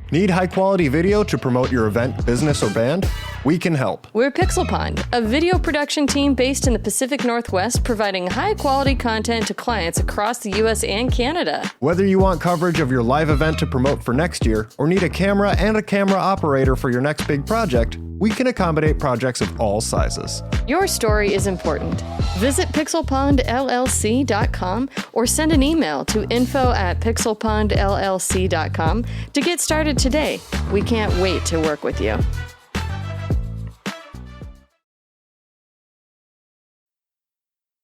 Need high-quality video to promote your event, business, or band? We can help. We're Pixel Pond, a video production team based in the Pacific Northwest, providing high-quality content to clients across the U.S. and Canada. Whether you want coverage of your live event to promote for next year, or need a camera and a camera operator for your next big project, we can accommodate projects of all sizes. Your story is important. Visit pixelpondllc.com or send an email to info@pixelpondllc.com to get started today. We can't wait to work with you.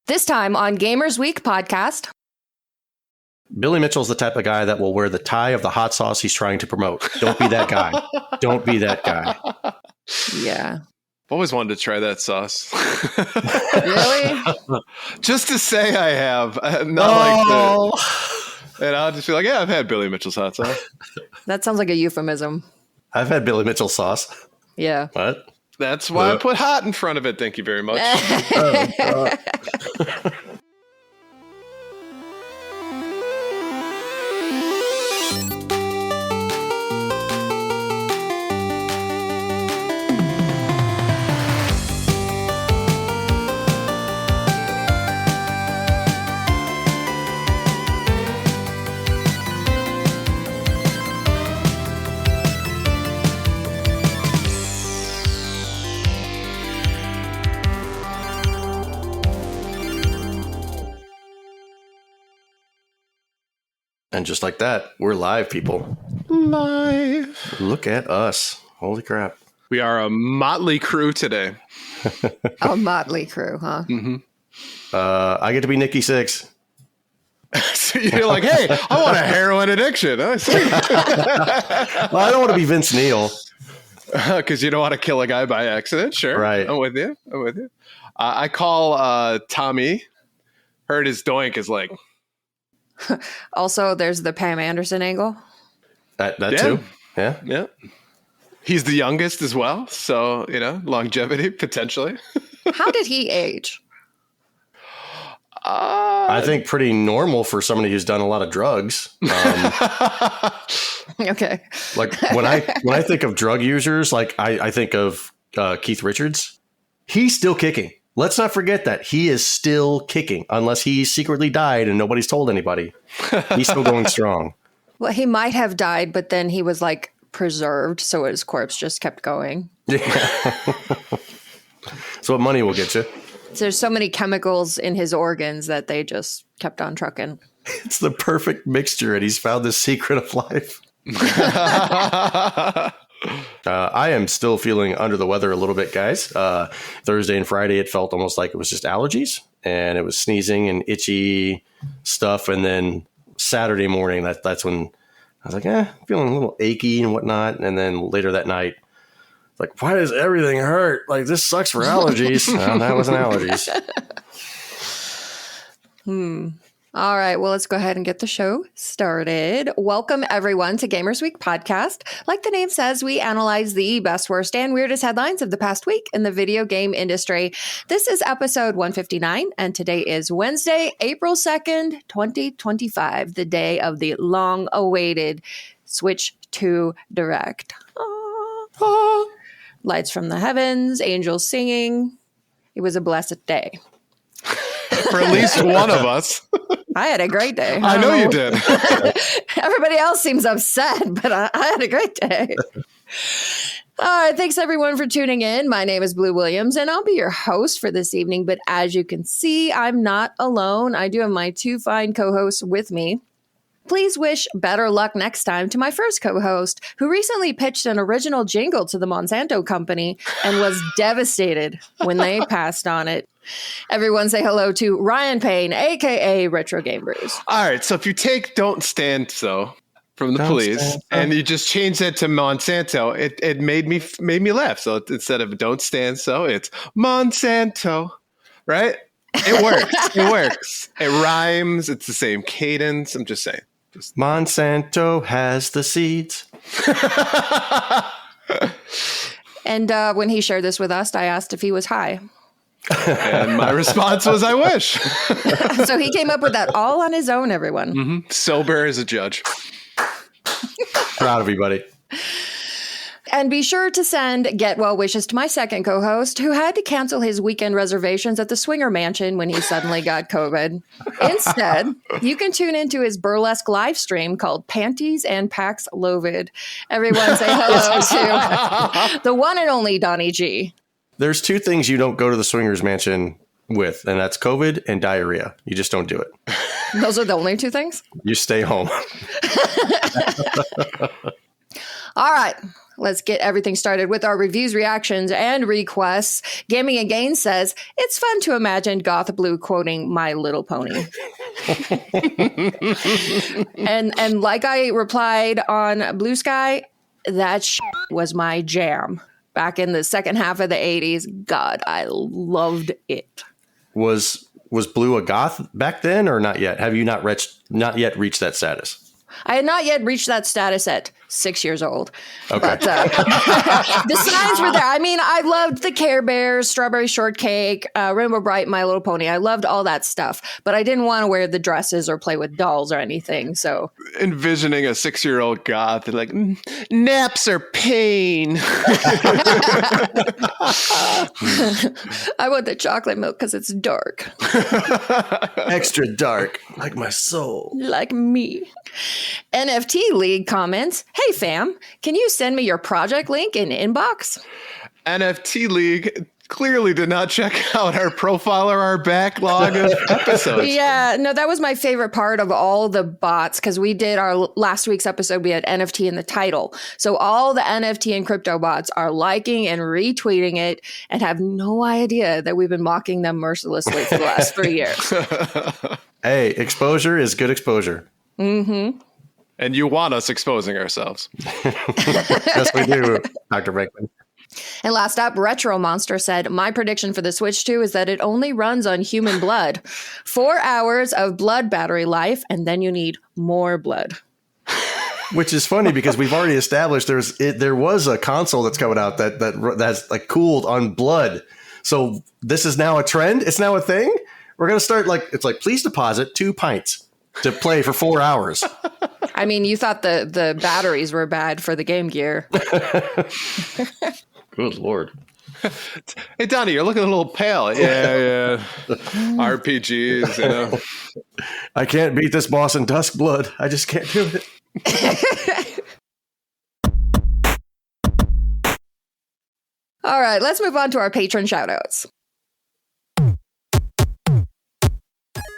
This time on Gamers Week podcast. Billy Mitchell's the type of guy that will wear the tie of the hot sauce he's trying to promote. Don't be that guy. Don't be that guy. Yeah. I've always wanted to try that sauce. Really? Just to say I have. Not like the... And I'll just be like, yeah, I've had Billy Mitchell's hot sauce. That sounds like a euphemism. I've had Billy Mitchell sauce. Yeah. What? That's why I put hot in front of it. Thank you very much. And just like that, we're live, people. Live. Look at us. Holy crap. We are a motley crew today. A motley crew, huh? Mm-hmm. I get to be Nikki Sixx. So you're like, hey, I want a heroin addiction. Well, I don't want to be Vince Neil. Because you don't want to kill a guy by accident. Sure. Right. I'm with you. I call Tommy. Heard his doink is like... Also, there's the Pam Anderson angle. That too. Yeah. Yeah. He's the youngest as well. So, longevity potentially. How did he age? I think pretty normal for somebody who's done a lot of drugs. Okay. Like when I think of drug users, like I think of Keith Richards. He's still kicking. Let's not forget that he is still kicking, unless he secretly died and nobody's told anybody. He's still going strong. Well, he might have died, but then he was like preserved, so his corpse just kept going. Yeah. So what money will get you? There's so many chemicals in his organs that they just kept on trucking. It's the perfect mixture, and he's found the secret of life. I am still feeling under the weather a little bit, guys. Thursday and Friday, it felt almost like it was just allergies, and it was sneezing and itchy stuff. And then Saturday morning, that's when I was like, feeling a little achy and whatnot. And then later that night, like, why does everything hurt? Like, this sucks for allergies. Well, that wasn't allergies. All right, well, let's go ahead and get the show started. Welcome, everyone, to Gamers Week podcast. Like the name says, we analyze the best, worst, and weirdest headlines of the past week in the video game industry. This is episode 159, and today is Wednesday, April 2nd, 2025, the day of the long-awaited Switch 2 Direct. Aww. Lights from the heavens, angels singing. It was a blessed day. For at least one of us. I had a great day. I know you did. Everybody else seems upset, but I had a great day. All right, thanks everyone for tuning in. My name is Blue Williams, and I'll be your host for this evening. But as you can see, I'm not alone. I do have my two fine co-hosts with me. Please wish better luck next time to my first co-host, who recently pitched an original jingle to the Monsanto company and was devastated when they passed on it. Everyone say hello to Ryan Payne, a.k.a. Retrogamebrews. All right, so if you take Don't Stand So from the police and you just change that to Monsanto, it made me laugh. So instead of Don't Stand So, it's Monsanto, right? It works. It works. It rhymes. It's the same cadence. I'm just saying. Monsanto has the seeds. And when he shared this with us, I asked if he was high. And my response was, I wish. So he came up with that all on his own, everyone. Mm-hmm. Sober as a judge. Proud of you, buddy. And be sure to send get well wishes to my second co-host who had to cancel his weekend reservations at the Swinger Mansion when he suddenly got COVID. Instead, you can tune into his burlesque live stream called Panties and Pax Lovid. Everyone say hello to the one and only Donnie G. There's two things you don't go to the Swingers Mansion with, and that's COVID and diarrhea. You just don't do it. Those are the only two things? You stay home. All right. Let's get everything started with our reviews, reactions, and requests. Gaming Again says, it's fun to imagine Goth Blue quoting My Little Pony. and like I replied on Blue Sky, that was my jam. Back in the second half of the 80s. God, I loved it. Was Blue a goth back then or not yet? Have you not yet reached that status? I had not yet reached that status at 6 years old. Okay. But the signs were there. I mean, I loved the Care Bears, Strawberry Shortcake, Rainbow Bright, My Little Pony. I loved all that stuff. But I didn't want to wear the dresses or play with dolls or anything. So envisioning a 6-year-old goth and like, naps are pain. I want the chocolate milk because it's dark. Extra dark, like my soul. Like me. NFT League comments, hey fam, can you send me your project link in inbox? NFT League clearly did not check out our profile or our backlog of episodes. Yeah, no, that was my favorite part of all the bots because we did our last week's episode. We had NFT in the title. So all the NFT and crypto bots are liking and retweeting it and have no idea that we've been mocking them mercilessly for the last 3 years. Hey, exposure is good exposure. Mm-hmm. And you want us exposing ourselves. Yes, we do, Dr. Beckman. And last up, Retro Monster said, my prediction for the Switch 2 is that it only runs on human blood. 4 hours of blood battery life, and then you need more blood. Which is funny because we've already established there was a console that's coming out that's like cooled on blood. So this is now a trend. It's now a thing. We're going to start it's like, please deposit 2 pints to play for 4 hours. I mean, you thought the batteries were bad for the Game Gear. Good Lord. Hey, Donnie, you're looking a little pale. Yeah. RPGs, you know. I can't beat this boss in Dusk Blood. I just can't do it. All right, let's move on to our patron shoutouts.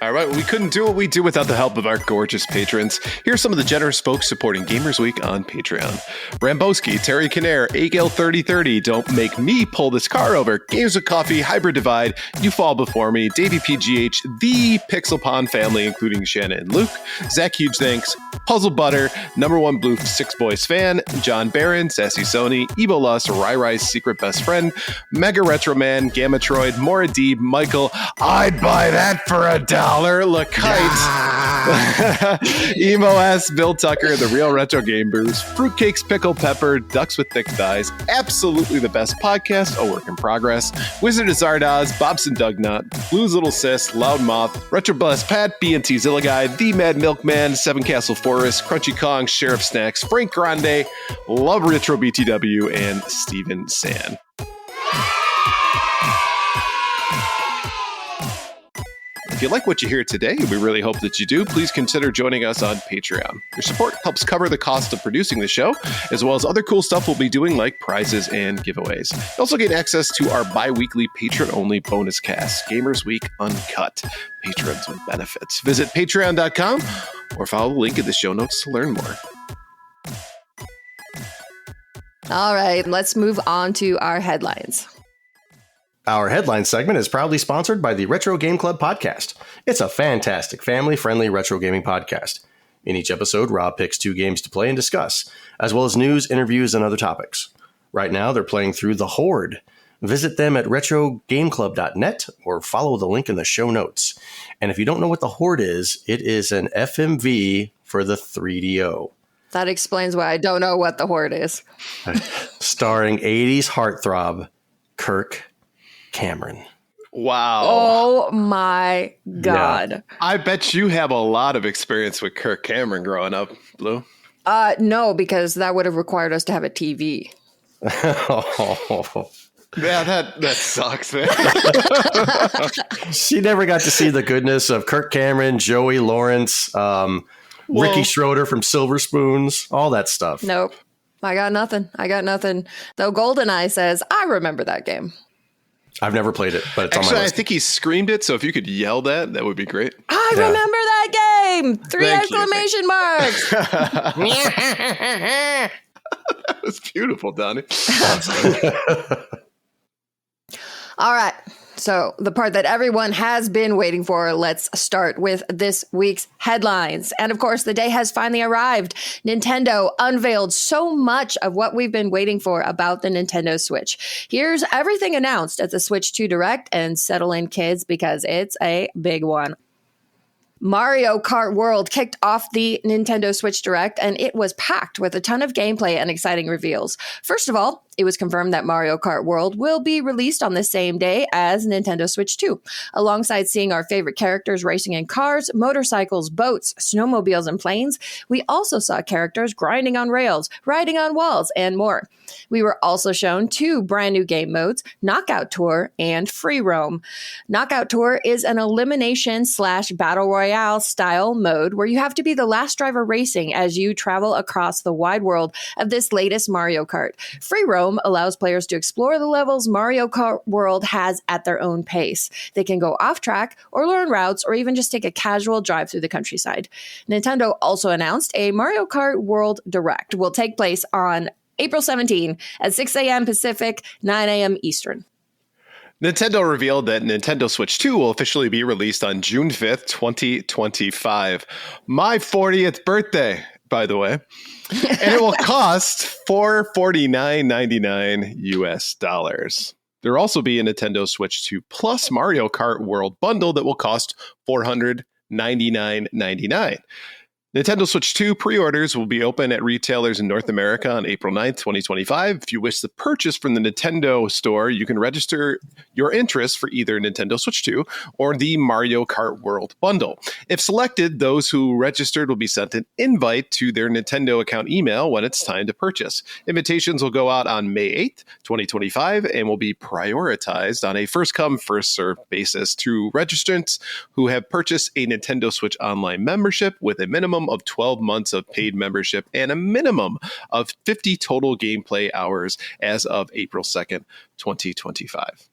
All right, we couldn't do what we do without the help of our gorgeous patrons. Here's some of the generous folks supporting Gamers Week on Patreon. Ramboski, Terry Kinnair, Agale3030, Don't Make Me Pull This Car Over, Games with Coffee, Hybrid Divide, You Fall Before Me, Davey PGH, The Pixel Pond family, including Shanna and Luke, Zach Huge Thanks, Puzzle Butter, Number One Blue Six Boys Fan, John Barron, Sassy Sony, Ebo Lust, Rai's Secret Best Friend, Mega Retro Man, Gamatroid, Mora Deeb, Michael, I'd buy that for $1. LaKite, Emo S, Bill Tucker, The Real Retro Game Brews, Fruitcakes, Pickle Pepper, Ducks with Thick Thighs, absolutely the best podcast, a work in progress, Wizard of Zardoz, Bobson Dugnut, Blues Little Sis, Loud Moth, Retro Blast Pat, B&T Zilla Guy, The Mad Milkman, Seven Castle Forest, Crunchy Kong, Sheriff Snacks, Frank Grande, Love Retro BTW, and Steven San. If you like what you hear today, we really hope that you do, please consider joining us on Patreon. Your support helps cover the cost of producing the show, as well as other cool stuff we'll be doing like prizes and giveaways. You also get access to our bi-weekly patron-only bonus cast, Gamers Week Uncut, patrons with benefits. Visit patreon.com or follow the link in the show notes to learn more. All right, let's move on to our headlines. Our headline segment is proudly sponsored by the Retro Game Club podcast. It's a fantastic, family-friendly retro gaming podcast. In each episode, Rob picks 2 games to play and discuss, as well as news, interviews, and other topics. Right now, they're playing through The Horde. Visit them at retrogameclub.net or follow the link in the show notes. And if you don't know what The Horde is, it is an FMV for the 3DO. That explains why I don't know what The Horde is. Starring 80s heartthrob Kirk Cameron. Wow. Oh my God. Yeah. I bet you have a lot of experience with Kirk Cameron growing up, Blue. No, because that would have required us to have a TV. Yeah, that sucks, man. She never got to see the goodness of Kirk Cameron, Joey Lawrence, Ricky Schroeder from Silver Spoons, all that stuff. Nope. I got nothing. Though GoldenEye says, I remember that game. I've never played it, but it's Actually, on my list. I think he scremed it, so if you could yell that would be great. I remember that game. 3 exclamation marks. That was beautiful, Donnie. All right. So the part that everyone has been waiting for, let's start with this week's headlines. And of course, the day has finally arrived. Nintendo unveiled so much of what we've been waiting for about the Nintendo Switch. Here's everything announced at the Switch 2 Direct, and settle in, kids, because it's a big one. Mario Kart World kicked off the Nintendo Switch Direct, and it was packed with a ton of gameplay and exciting reveals. First of all, it was confirmed that Mario Kart World will be released on the same day as Nintendo Switch 2. Alongside seeing our favorite characters racing in cars, motorcycles, boats, snowmobiles, and planes, we also saw characters grinding on rails, riding on walls, and more. We were also shown 2 brand new game modes, Knockout Tour and Free Roam. Knockout Tour is an elimination/battle royale style mode where you have to be the last driver racing as you travel across the wide world of this latest Mario Kart. Free Roam allows players to explore the levels Mario Kart World has at their own pace. They can go off track or learn routes or even just take a casual drive through the countryside. Nintendo also announced a Mario Kart World Direct will take place on April 17 at 6 a.m. Pacific, 9 a.m. Eastern. Nintendo revealed that Nintendo Switch 2 will officially be released on June 5th, 2025. My 40th birthday, by the way. And it will cost $449.99 US. There will also be a Nintendo Switch 2 Plus Mario Kart World bundle that will cost $499.99. Nintendo Switch 2 pre-orders will be open at retailers in North America on April 9th, 2025. If you wish to purchase from the Nintendo store, you can register your interest for either Nintendo Switch 2 or the Mario Kart World bundle. If selected, those who registered will be sent an invite to their Nintendo account email when it's time to purchase. Invitations will go out on May 8th, 2025, and will be prioritized on a first-come, first-served basis to registrants who have purchased a Nintendo Switch Online membership with a minimum of 12 months of paid membership and a minimum of 50 total gameplay hours as of April 2nd, 2025.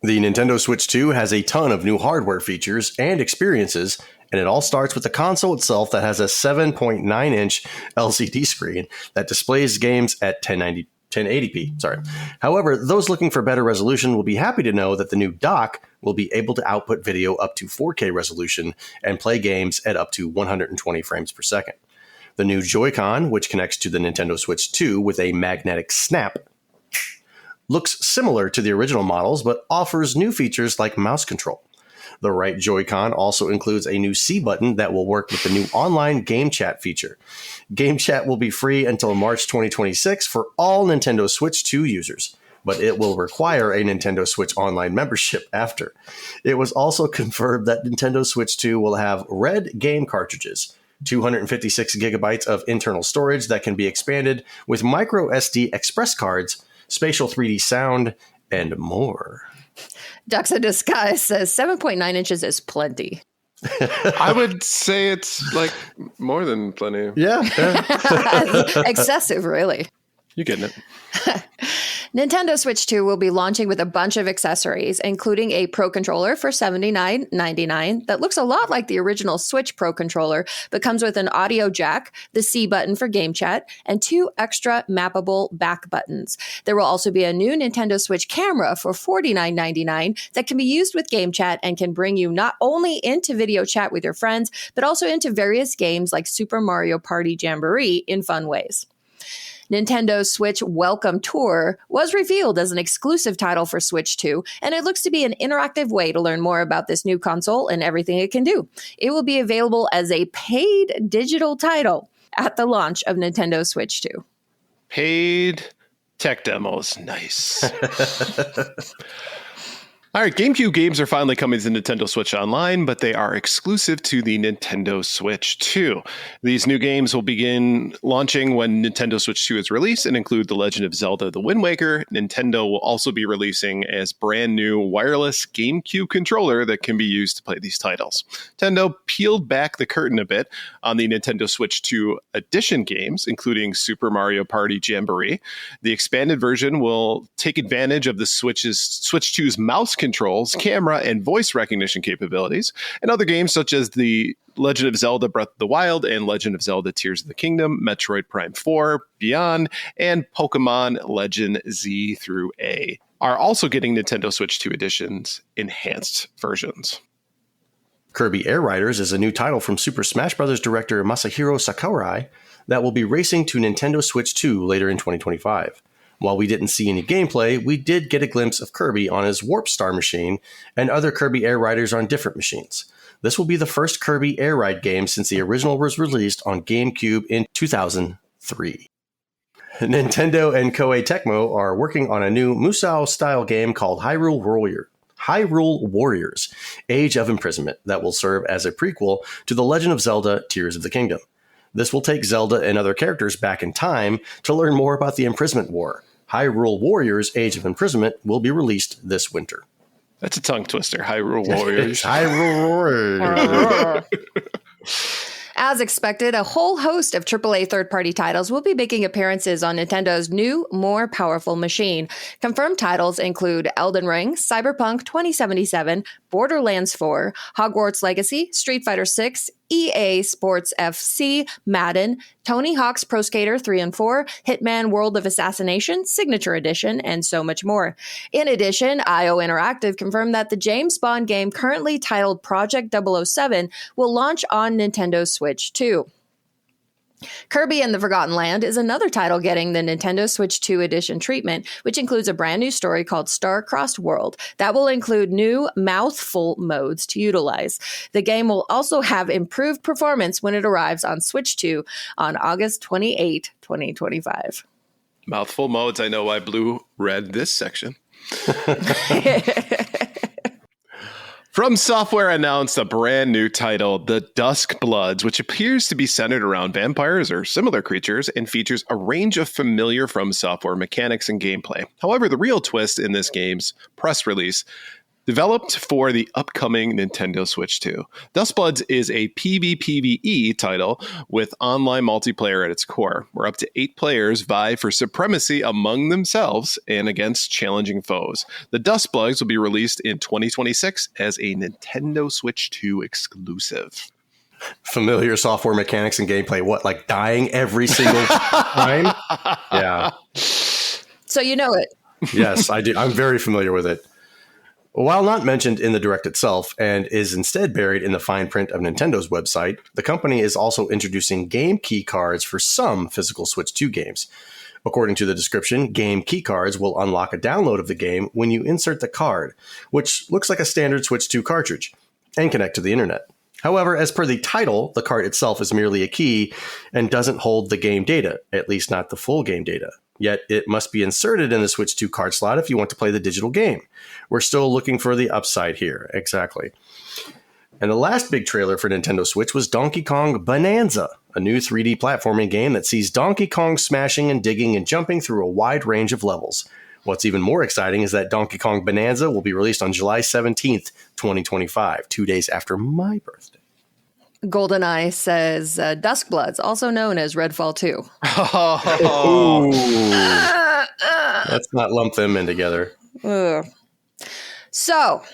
The Nintendo Switch 2 has a ton of new hardware features and experiences, and it all starts with the console itself that has a 7.9-inch LCD screen that displays games at 1080p. However, those looking for better resolution will be happy to know that the new dock will be able to output video up to 4K resolution and play games at up to 120 frames per second. The new Joy-Con, which connects to the Nintendo Switch 2 with a magnetic snap, looks similar to the original models, but offers new features like mouse control. The right Joy-Con also includes a new C button that will work with the new online game chat feature. Game chat will be free until March 2026 for all Nintendo Switch 2 users, but it will require a Nintendo Switch Online membership after. It was also confirmed that Nintendo Switch 2 will have red game cartridges, 256 gigabytes of internal storage that can be expanded with micro SD express cards, spatial 3D sound, and more. Ducks in Disguise says 7.9 inches is plenty. I would say it's like more than plenty. Yeah. Excessive, really. You're getting it. Nintendo Switch 2 will be launching with a bunch of accessories, including a Pro Controller for $79.99 that looks a lot like the original Switch Pro Controller, but comes with an audio jack, the C button for game chat, and 2 extra mappable back buttons. There will also be a new Nintendo Switch camera for $49.99 that can be used with game chat and can bring you not only into video chat with your friends, but also into various games like Super Mario Party Jamboree in fun ways. Nintendo Switch Welcome Tour was revealed as an exclusive title for Switch 2, and it looks to be an interactive way to learn more about this new console and everything it can do. It will be available as a paid digital title at the launch of Nintendo Switch 2. Paid tech demos. Nice. All right, GameCube games are finally coming to Nintendo Switch Online, but they are exclusive to the Nintendo Switch 2. These new games will begin launching when Nintendo Switch 2 is released and include The Legend of Zelda: The Wind Waker. Nintendo will also be releasing as brand new wireless GameCube controller that can be used to play these titles. Nintendo peeled back the curtain a bit on the Nintendo Switch 2 Edition games, including Super Mario Party Jamboree. The expanded version will take advantage of the Switch 2's mouse controls, camera, and voice recognition capabilities, and other games such as The Legend of Zelda Breath of the Wild and Legend of Zelda Tears of the Kingdom, Metroid Prime 4, Beyond, and Pokemon Legend Z through A are also getting Nintendo Switch 2 Edition's enhanced versions. Kirby Air Riders is a new title from Super Smash Bros. Director Masahiro Sakurai that will be racing to Nintendo Switch 2 later in 2025. While we didn't see any gameplay, we did get a glimpse of Kirby on his Warp Star machine and other Kirby Air Riders on different machines. This will be the first Kirby Air Ride game since the original was released on GameCube in 2003. Nintendo and Koei Tecmo are working on a new Musou-style game called Hyrule Warriors: Age of Imprisonment that will serve as a prequel to The Legend of Zelda: Tears of the Kingdom. This will take Zelda and other characters back in time to learn more about the Imprisonment War. Hyrule Warriors: Age of Imprisonment will be released this winter. That's a tongue twister. Hyrule Warriors. Hyrule Warriors. As expected, a whole host of AAA third-party titles will be making appearances on Nintendo's new, more powerful machine. Confirmed titles include Elden Ring, Cyberpunk 2077, Borderlands 4, Hogwarts Legacy, Street Fighter 6, EA Sports FC, Madden, Tony Hawk's Pro Skater 3 and 4, Hitman World of Assassination, Signature Edition, and so much more. In addition, IO Interactive confirmed that the James Bond game currently titled Project 007 will launch on Nintendo Switch 2. Kirby and the Forgotten Land is another title getting the Nintendo Switch 2 Edition treatment, which includes a brand new story called Star-Crossed World that will include new mouthful modes to utilize. The game will also have improved performance when it arrives on Switch 2 on August 28, 2025. Mouthful modes. I know why Blue read this section. From Software announced a brand new title, The Dusk Bloods, which appears to be centered around vampires or similar creatures and features a range of familiar From Software mechanics and gameplay. However, the real twist in this game's press release, developed for the upcoming Nintendo Switch 2. Duskbloods is a PvPvE title with online multiplayer at its core, where up to 8 players vie for supremacy among themselves and against challenging foes. The Duskbloods will be released in 2026 as a Nintendo Switch 2 exclusive. Familiar software mechanics and gameplay. What, like dying every single time? Yeah. So you know it. Yes, I do. I'm very familiar with it. While not mentioned in the Direct itself and is instead buried in the fine print of Nintendo's website, the company is also introducing game key cards for some physical Switch 2 games. According to the description, game key cards will unlock a download of the game when you insert the card, which looks like a standard Switch 2 cartridge, and connect to the internet. However, as per the title, the card itself is merely a key and doesn't hold the game data, at least not the full game data. Yet it must be inserted in the Switch 2 card slot if you want to play the digital game. We're still looking for the upside here. Exactly. And the last big trailer for Nintendo Switch was Donkey Kong Bananza, a new 3D platforming game that sees Donkey Kong smashing and digging and jumping through a wide range of levels. What's even more exciting is that Donkey Kong Bananza will be released on July 17th, 2025, 2 days after my birthday. GoldenEye says Duskbloods, also known as Redfall 2. Let's not lump them in together. Ugh. So,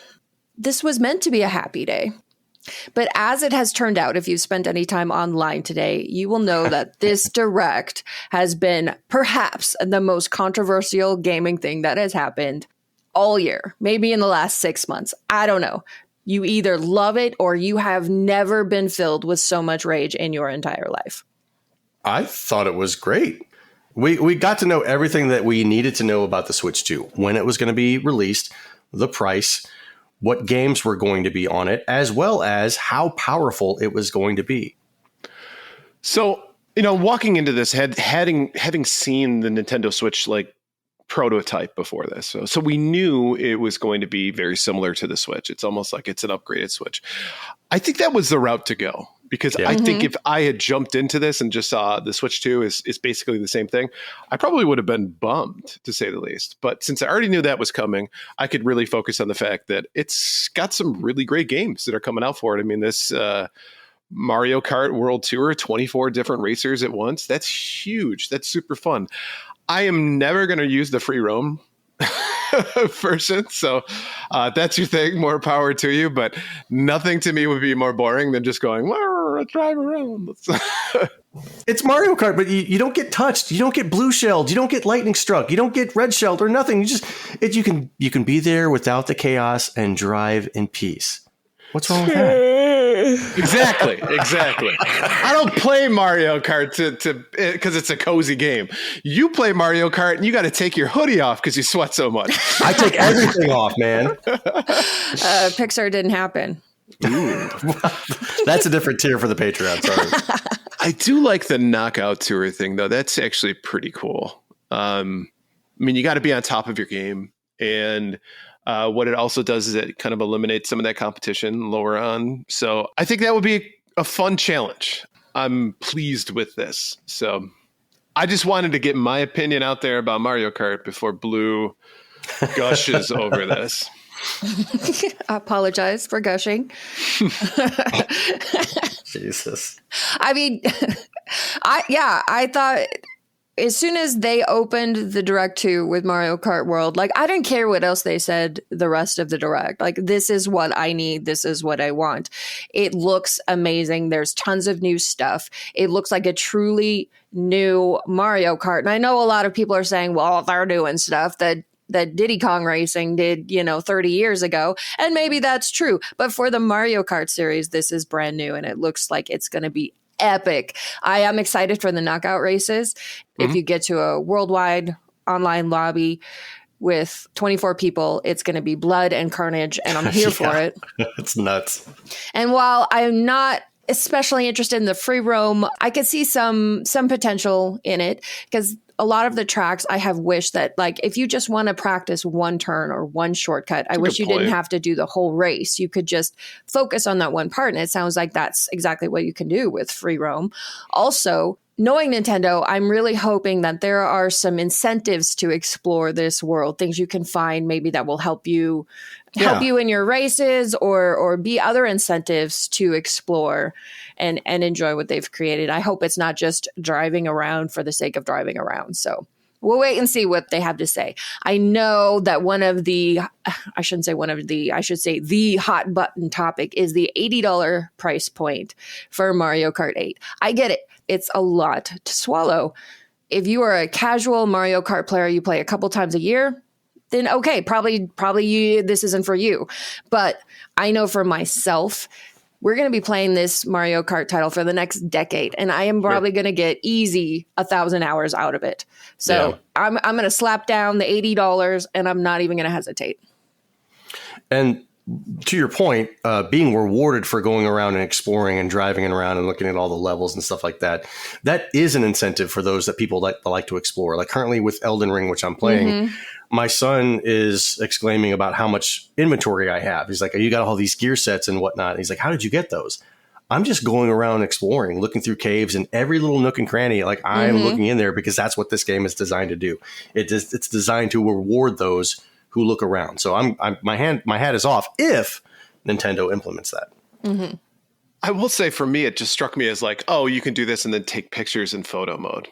this was meant to be a happy day. But as it has turned out, if you've spent any time online today, you will know that this Direct has been perhaps the most controversial gaming thing that has happened all year, maybe in the last 6 months. I don't know. You either love it or you have never been filled with so much rage in your entire life. I thought it was great. We got to know everything that we needed to know about the Switch 2, when it was going to be released, the price, what games were going to be on it, as well as how powerful it was going to be. So, walking into this, having seen the Nintendo Switch, prototype before this. So we knew it was going to be very similar to the Switch. It's almost like it's an upgraded Switch. I think that was the route to go, because I think if I had jumped into this and just saw the Switch 2 is basically the same thing, I probably would have been bummed, to say the least. But since I already knew that was coming, I could really focus on the fact that it's got some really great games that are coming out for it. I mean, this Mario Kart World Tour, 24 different racers at once. That's huge. That's super fun. I am never going to use the free roam version. So that's your thing. More power to you. But nothing to me would be more boring than just going, let's drive around. It's Mario Kart, but you don't get touched. You don't get blue shelled. You don't get lightning struck. You don't get red shelled or nothing. You can be there without the chaos and drive in peace. What's wrong with that? Exactly. I don't play Mario Kart because it's a cozy game. You play Mario Kart and you got to take your hoodie off because you sweat so much. I take everything off, man. Pixar didn't happen. Ooh. That's a different tier for the Patreon. Sorry. I do like the knockout tour thing, though. That's actually pretty cool. I mean, you got to be on top of your game. And what it also does is it kind of eliminates some of that competition lower on. So I think that would be a fun challenge. I'm pleased with this. So I just wanted to get my opinion out there about Mario Kart before Blue gushes over this. I apologize for gushing. Jesus. I mean, I thought as soon as they opened the Direct 2 with Mario Kart World, like, I didn't care what else they said the rest of the Direct. Like, this is what I need. This is what I want. It looks amazing. There's tons of new stuff. It looks like a truly new Mario Kart. And I know a lot of people are saying, well, they're doing stuff that Diddy Kong Racing did, 30 years ago. And maybe that's true. But for the Mario Kart series, this is brand new. And it looks like it's going to be epic. I am excited for the knockout races. Mm-hmm. If you get to a worldwide online lobby with 24 people, it's going to be blood and carnage, and I'm here for it. It's nuts. And while I'm not especially interested in the free roam, I could see some potential in it, because a lot of the tracks I have wished that, like, if you just want to practice one turn or one shortcut, I wish you didn't have to do the whole race. You could just focus on that one part. And it sounds like that's exactly what you can do with free roam. Also, knowing Nintendo, I'm really hoping that there are some incentives to explore this world, things you can find maybe that will help you in your races, or be other incentives to explore and enjoy what they've created. I hope it's not just driving around for the sake of driving around. So we'll wait and see what they have to say. I know that I should say the hot button topic is the $80 price point for Mario Kart 8. I get it. It's a lot to swallow. If you are a casual Mario Kart player, you play a couple times a year, then okay, probably this isn't for you. But I know for myself, we're going to be playing this Mario Kart title for the next decade, and I am probably going to get easy 1,000 hours out of it. So I'm going to slap down the $80, and I'm not even going to hesitate. And to your point, being rewarded for going around and exploring and driving around and looking at all the levels and stuff like that, that is an incentive for those that people like to explore. Like currently with Elden Ring, which I'm playing, my son is exclaiming about how much inventory I have. He's like, you got all these gear sets and whatnot. And he's like, how did you get those? I'm just going around exploring, looking through caves and every little nook and cranny. Like I'm looking in there because that's what this game is designed to do. It's designed to reward those who look around. So my hat is off if Nintendo implements that. Mm-hmm. I will say for me, it just struck me as like, oh, you can do this and then take pictures in photo mode.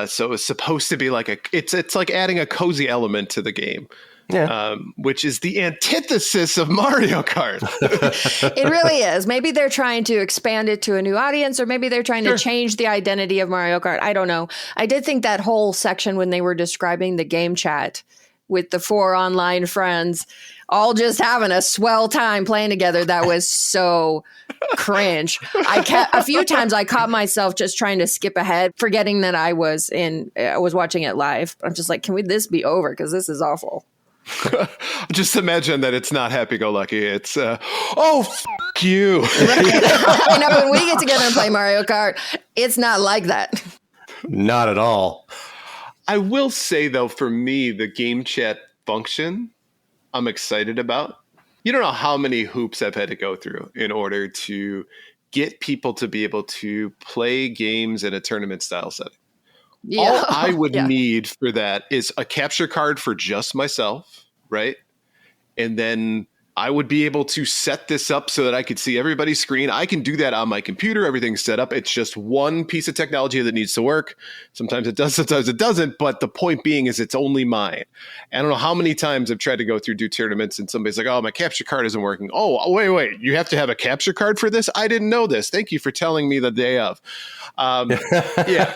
So it's supposed to be like it's like adding a cozy element to the game. Yeah. Which is the antithesis of Mario Kart. It really is. Maybe they're trying to expand it to a new audience, or maybe they're trying to change the identity of Mario Kart. I don't know. I did think that whole section when they were describing the game chat with the 4 online friends all just having a swell time playing together, that was so cringe. A few times I caught myself just trying to skip ahead, forgetting that I was watching it live. I'm just like, can this be over? Because this is awful. Just imagine that it's not happy-go-lucky. It's, f*** you. I know, when we get together and play Mario Kart, it's not like that. Not at all. I will say, though, for me, the game chat function, I'm excited about. You don't know how many hoops I've had to go through in order to get people to be able to play games in a tournament style setting. Yeah. All I would Yeah. need for that is a capture card for just myself, right? And then I would be able to set this up so that I could see everybody's screen. I can do that on my computer. Everything's set up. It's just one piece of technology that needs to work. Sometimes it does, sometimes it doesn't. But the point being is it's only mine. I don't know how many times I've tried to go through do tournaments and somebody's like, oh, my capture card isn't working. Oh, wait. You have to have a capture card for this? I didn't know this. Thank you for telling me the day of. Yeah.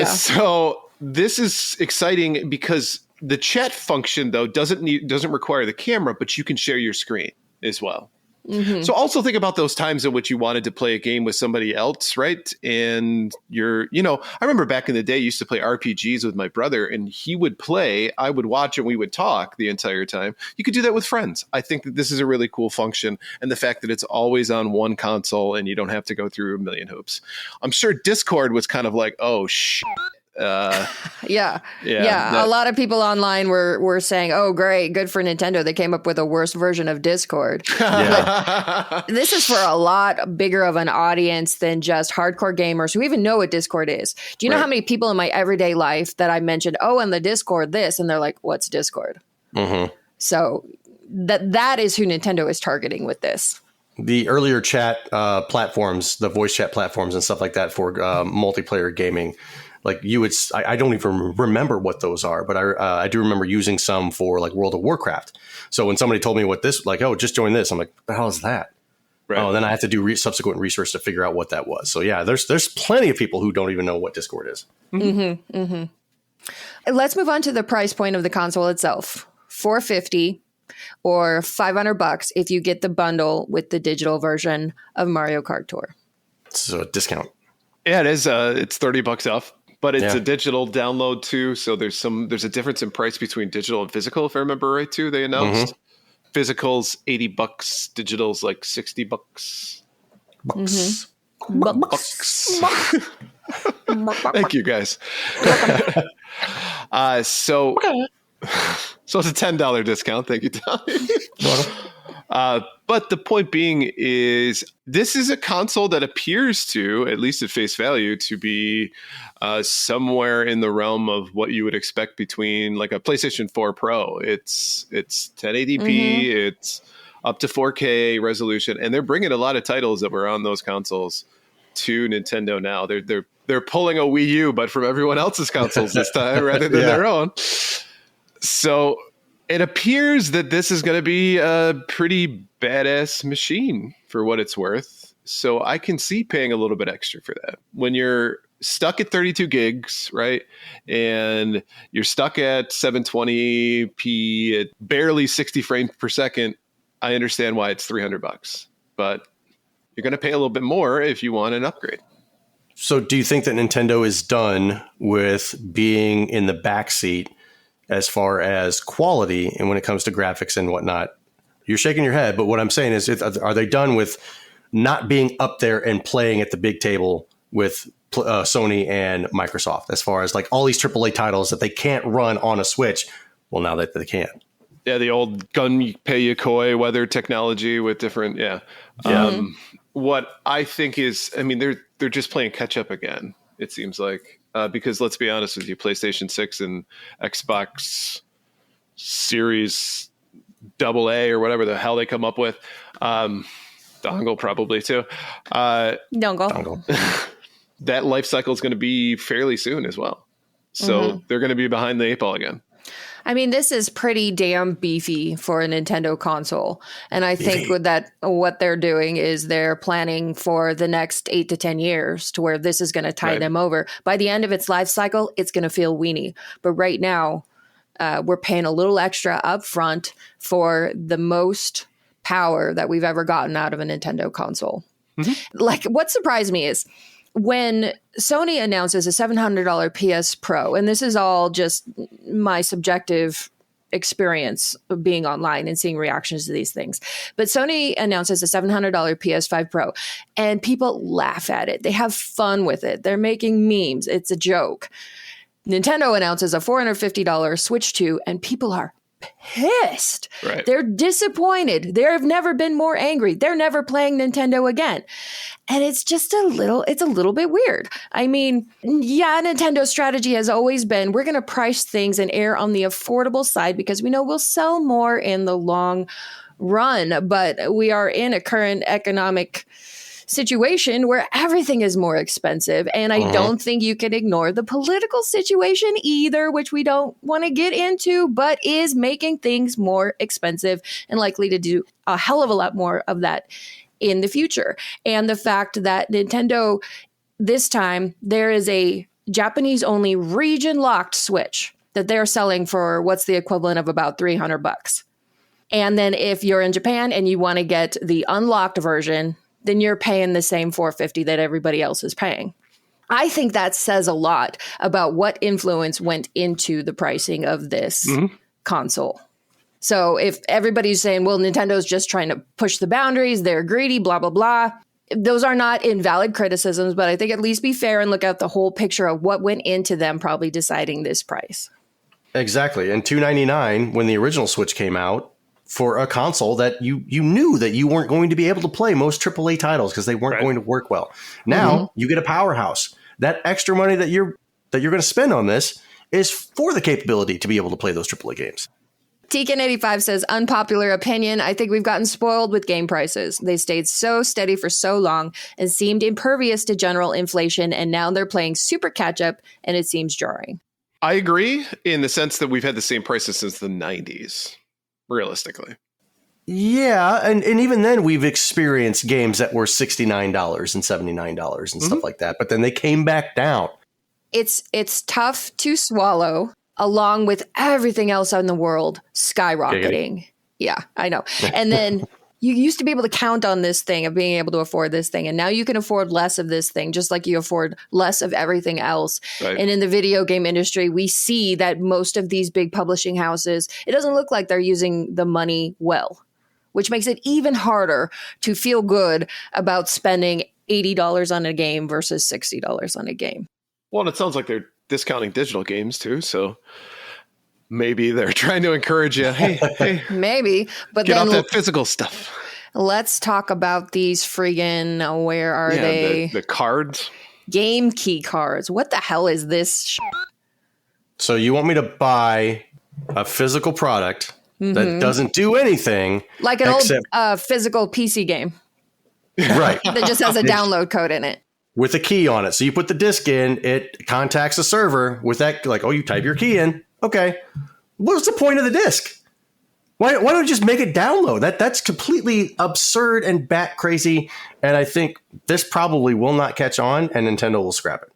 So this is exciting because the chat function, though, doesn't require the camera, but you can share your screen as well. Mm-hmm. So also think about those times in which you wanted to play a game with somebody else, right? And I remember back in the day, I used to play RPGs with my brother, and he would play, I would watch, and we would talk the entire time. You could do that with friends. I think that this is a really cool function, and the fact that it's always on one console and you don't have to go through a million hoops. I'm sure Discord was kind of like, oh, shit. Yeah. A lot of people online were saying, oh, great, good for Nintendo. They came up with a worse version of Discord. This is for a lot bigger of an audience than just hardcore gamers who even know what Discord is. Do you know how many people in my everyday life that I mentioned, oh, and the Discord this, and they're like, what's Discord? Mm-hmm. So that is who Nintendo is targeting with this. The earlier chat platforms, the voice chat platforms and stuff like that for multiplayer gaming, like I don't even remember what those are, but I do remember using some for like World of Warcraft. So when somebody told me what this, like, oh, just join this, I'm like, what the hell is that? Right. Oh, then I have to do subsequent research to figure out what that was. So yeah, there's plenty of people who don't even know what Discord is. Mm-hmm, mm-hmm. Let's move on to the price point of the console itself. $450 or $500 if you get the bundle with the digital version of Mario Kart Tour. So a discount. Yeah, it is. It's $30 off. But it's a digital download too, so there's a difference in price between digital and physical, if I remember right too. They announced physical's $80, digital's like $60. Bucks. Thank you guys. So it's a $10 discount. Thank you, Tommy. But the point being is this is a console that appears to, at least at face value, to be somewhere in the realm of what you would expect between like a PlayStation 4 Pro. It's 1080p, it's up to 4K resolution, and they're bringing a lot of titles that were on those consoles to Nintendo now. They're pulling a Wii U, but from everyone else's consoles this time rather than their own. So it appears that this is going to be a pretty badass machine for what it's worth. So I can see paying a little bit extra for that. When you're stuck at 32 gigs, right? And you're stuck at 720p at barely 60 frames per second, I understand why it's $300. But you're going to pay a little bit more if you want an upgrade. So do you think that Nintendo is done with being in the backseat as far as quality and when it comes to graphics and whatnot? You're shaking your head, but what I'm saying is, are they done with not being up there and playing at the big table with Sony and Microsoft as far as like all these AAA titles that they can't run on a Switch? Well, now that they can. Yeah, the old Gunpei Yokoi weather technology with different, what I think is, I mean, they're just playing catch up again, it seems like. Because let's be honest with you, PlayStation 6 and Xbox Series AA or whatever the hell they come up with, dongle probably too. Dongle. That life cycle is going to be fairly soon as well. So they're going to be behind the 8 ball again. I mean, this is pretty damn beefy for a Nintendo console. And I think that what they're doing is they're planning for the next 8 to 10 years to where this is going to tie them over. By the end of its life cycle, it's going to feel weenie. But right now, we're paying a little extra up front for the most power that we've ever gotten out of a Nintendo console. Like, what surprised me is when Sony announces a $700 PS Pro, and this is all just my subjective experience of being online and seeing reactions to these things, but Sony announces a $700 PS5 Pro, and people laugh at it. They have fun with it. They're making memes. It's a joke. Nintendo announces a $450 Switch 2, and people are pissed. Right. They're disappointed. They have never been more angry. They're never playing Nintendo again. And it's just a little bit weird. I mean, yeah, Nintendo's strategy has always been, we're going to price things and err on the affordable side because we know we'll sell more in the long run. But we are in a current economic situation where everything is more expensive. And I don't think you can ignore the political situation either, which we don't want to get into, but is making things more expensive and likely to do a hell of a lot more of that in the future. And the fact that Nintendo, this time, there is a Japanese only region locked Switch that they're selling for what's the equivalent of about $300. And then if you're in Japan and you want to get the unlocked version, then you're paying the same $450 that everybody else is paying. I think that says a lot about what influence went into the pricing of this console. So if everybody's saying, well, Nintendo's just trying to push the boundaries, they're greedy, blah, blah, blah. Those are not invalid criticisms, but I think at least be fair and look at the whole picture of what went into them probably deciding this price. Exactly. And $299 when the original Switch came out, for a console that you knew that you weren't going to be able to play most AAA titles because they weren't going to work well. Now you get a powerhouse. That extra money that you're going to spend on this is for the capability to be able to play those AAA games. Teakin85 says, unpopular opinion. I think we've gotten spoiled with game prices. They stayed so steady for so long and seemed impervious to general inflation. And now they're playing super catch up and it seems jarring. I agree in the sense that we've had the same prices since the 90s. Realistically. Yeah, and even then we've experienced games that were $69 and $79 and stuff like that, but then they came back down. It's tough to swallow along with everything else in the world skyrocketing. Yeah, I know. And then you used to be able to count on this thing of being able to afford this thing. And now you can afford less of this thing, just like you afford less of everything else. Right. And in the video game industry, we see that most of these big publishing houses, it doesn't look like they're using the money well, which makes it even harder to feel good about spending $80 on a game versus $60 on a game. Well, and it sounds like they're discounting digital games too. So maybe they're trying to encourage you. Hey, maybe, but get then off that physical stuff. Let's talk about these friggin', where are they? The cards. Game key cards. What the hell is this? So you want me to buy a physical product that doesn't do anything. Like an old physical PC game. Right. That just has a download code in it. With a key on it. So you put the disc in, it contacts a server with that, like, you type your key in. Okay. What's the point of the disc? Why don't you just make it download? That's completely absurd and bat crazy. And I think this probably will not catch on and Nintendo will scrap it.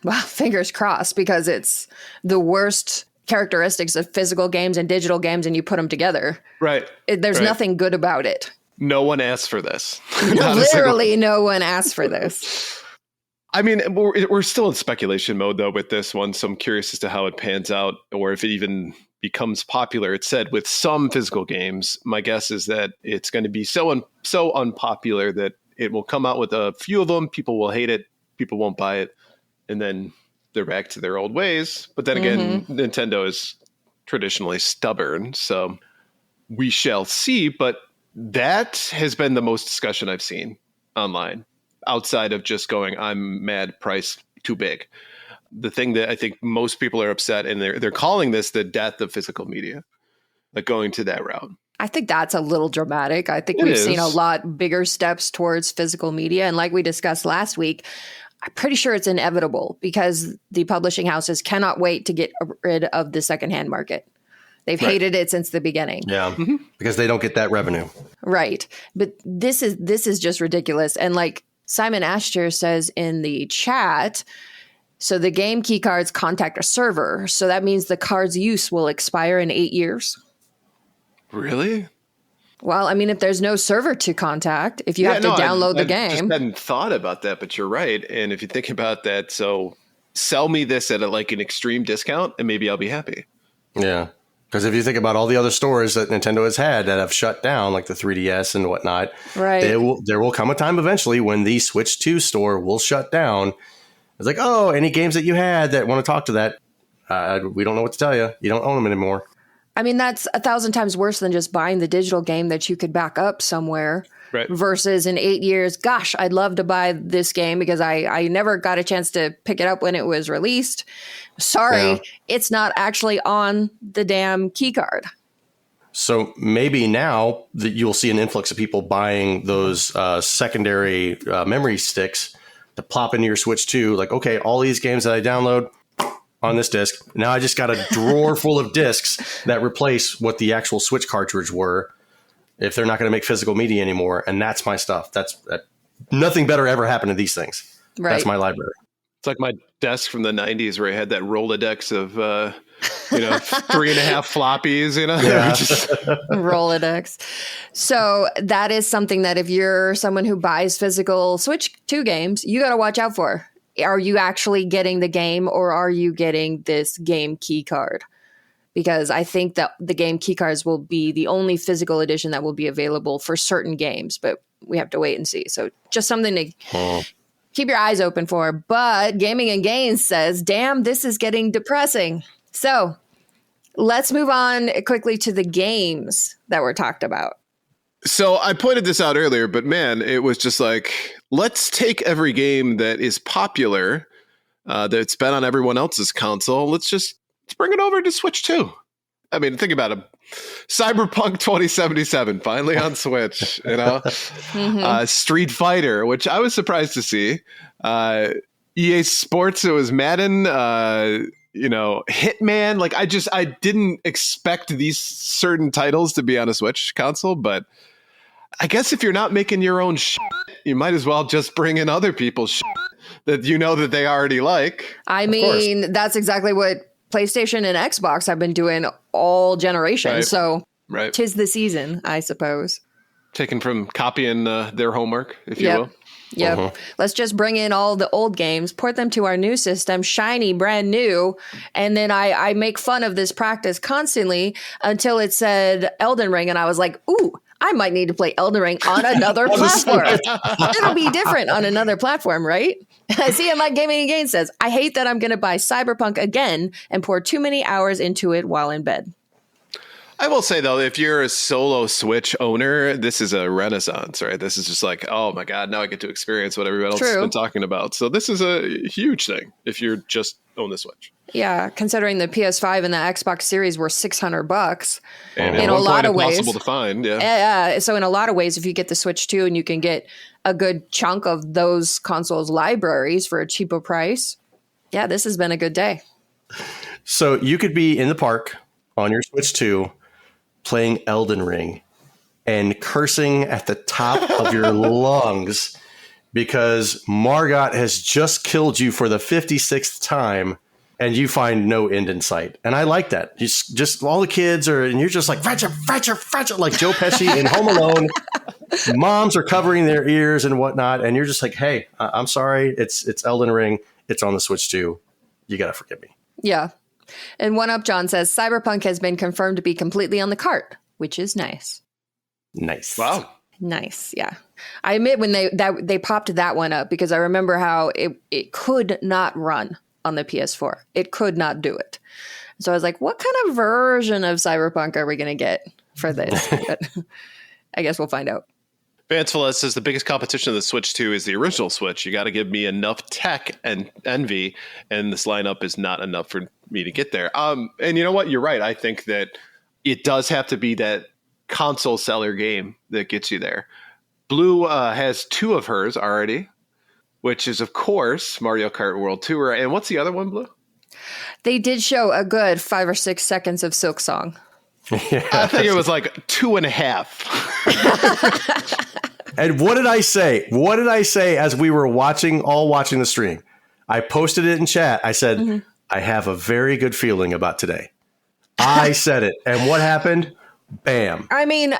Well, fingers crossed, because it's the worst characteristics of physical games and digital games, and you put them together. Right. There's nothing good about it. No one asked for this. Literally no one asked for this. I mean, we're still in speculation mode, though, with this one. So I'm curious as to how it pans out, or if it even becomes popular. It said with some physical games, my guess is that it's going to be so unpopular that it will come out with a few of them. People will hate it. People won't buy it. And then they're back to their old ways. But then again, Nintendo is traditionally stubborn. So we shall see. But that has been the most discussion I've seen online, outside of just going, I'm mad, price too big. The thing that I think most people are upset, and they're calling this the death of physical media, like going to that route. I think that's a little dramatic. I think we've seen a lot bigger steps towards physical media. And like we discussed last week, I'm pretty sure it's inevitable because the publishing houses cannot wait to get rid of the secondhand market. They've hated it since the beginning. Yeah, because they don't get that revenue. Right. But this is just ridiculous. And like Simon Asher says in the chat, so the game key cards contact a server. So that means the card's use will expire in 8 years. Really? Well, I mean, if there's no server to contact, if you have to download the game. I just hadn't thought about that, but you're right. And if you think about that, so sell me this at an extreme discount and maybe I'll be happy. Yeah. Because if you think about all the other stores that Nintendo has had that have shut down, like the 3DS and whatnot, there will come a time eventually when the Switch 2 store will shut down. It's like, oh, any games that you had that want to talk to that, We don't know what to tell you. You don't own them anymore. I mean, that's 1,000 times worse than just buying the digital game that you could back up somewhere. Right. Versus in 8 years, gosh, I'd love to buy this game because I never got a chance to pick it up when it was released. Sorry, It's not actually on the damn key card. So maybe now that you'll see an influx of people buying those secondary memory sticks to plop into your Switch 2. Like, okay, all these games that I download on this disc. Now I just got a drawer full of discs that replace what the actual Switch cartridge were. If they're not going to make physical media anymore, and that's my stuff. That's nothing better ever happened to these things. Right. That's my library. It's like my desk from the 90s where I had that Rolodex of, 3.5 floppies, Yeah. Rolodex. So that is something that if you're someone who buys physical Switch 2 games, you got to watch out for. Are you actually getting the game or are you getting this game key card? Because I think that the game key cards will be the only physical edition that will be available for certain games, but we have to wait and see. So just something to keep your eyes open for. But Gaming and Gains says, damn, this is getting depressing. So let's move on quickly to the games that were talked about. So I pointed this out earlier, but man, it was just like, let's take every game that is popular, that's been on everyone else's console. Let's bring it over to Switch 2. I mean, think about it. Cyberpunk 2077, finally on Switch, Street Fighter, which I was surprised to see. EA Sports, it was Madden, Hitman. Like, I didn't expect these certain titles to be on a Switch console, but I guess if you're not making your own shit, you might as well just bring in other people's shit that that they already like. I mean, that's exactly what PlayStation and Xbox have been doing all generations. Right. So Right. 'tis the season, I suppose. Taken from copying their homework, if you will. Yep. Let's just bring in all the old games, port them to our new system, shiny, brand new. And then I make fun of this practice constantly until it said Elden Ring. And I was like, ooh, I might need to play Elden Ring on another platform. It'll be different on another platform, right? I see it like Gaming and Gains says, I hate that I'm going to buy Cyberpunk again and pour too many hours into it while in bed. I will say, though, if you're a solo Switch owner, this is a renaissance, right? This is just like, oh, my God, now I get to experience what everybody else has been talking about. So this is a huge thing if you're just own the Switch. Yeah, considering the PS5 and the Xbox Series were $600. And in a lot of ways. Impossible to find, so in a lot of ways, if you get the Switch 2 and you can get a good chunk of those consoles' libraries for a cheaper price, yeah, this has been a good day. So you could be in the park on your Switch 2 playing Elden Ring and cursing at the top of your lungs because Margot has just killed you for the 56th time and you find no end in sight. And I like that. Just all the kids are, and you're just like, Fratcher, like Joe Pesci in Home Alone. Moms are covering their ears and whatnot. And you're just like, hey, I'm sorry. It's Elden Ring. It's on the Switch 2. You got to forgive me. Yeah. And One Up John says Cyberpunk has been confirmed to be completely on the cart, which is nice. Nice. Wow. Nice. Yeah. I admit when they popped that one up because I remember how it could not run on the PS4. It could not do it. So I was like, what kind of version of Cyberpunk are we going to get for this? But I guess we'll find out. Vanceful says the biggest competition of the Switch 2 is the original Switch. You got to give me enough tech and envy, and this lineup is not enough for me to get there. And you know what? You're right. I think that it does have to be that console seller game that gets you there. Blue has two of hers already, which is, of course, Mario Kart World Tour. And what's the other one, Blue? They did show a good 5 or 6 seconds of Silk Song. Yeah, I think it was like 2.5. And what did I say? What did I say as we were watching the stream? I posted it in chat. I said, I have a very good feeling about today. I said it. And what happened? Bam. I mean,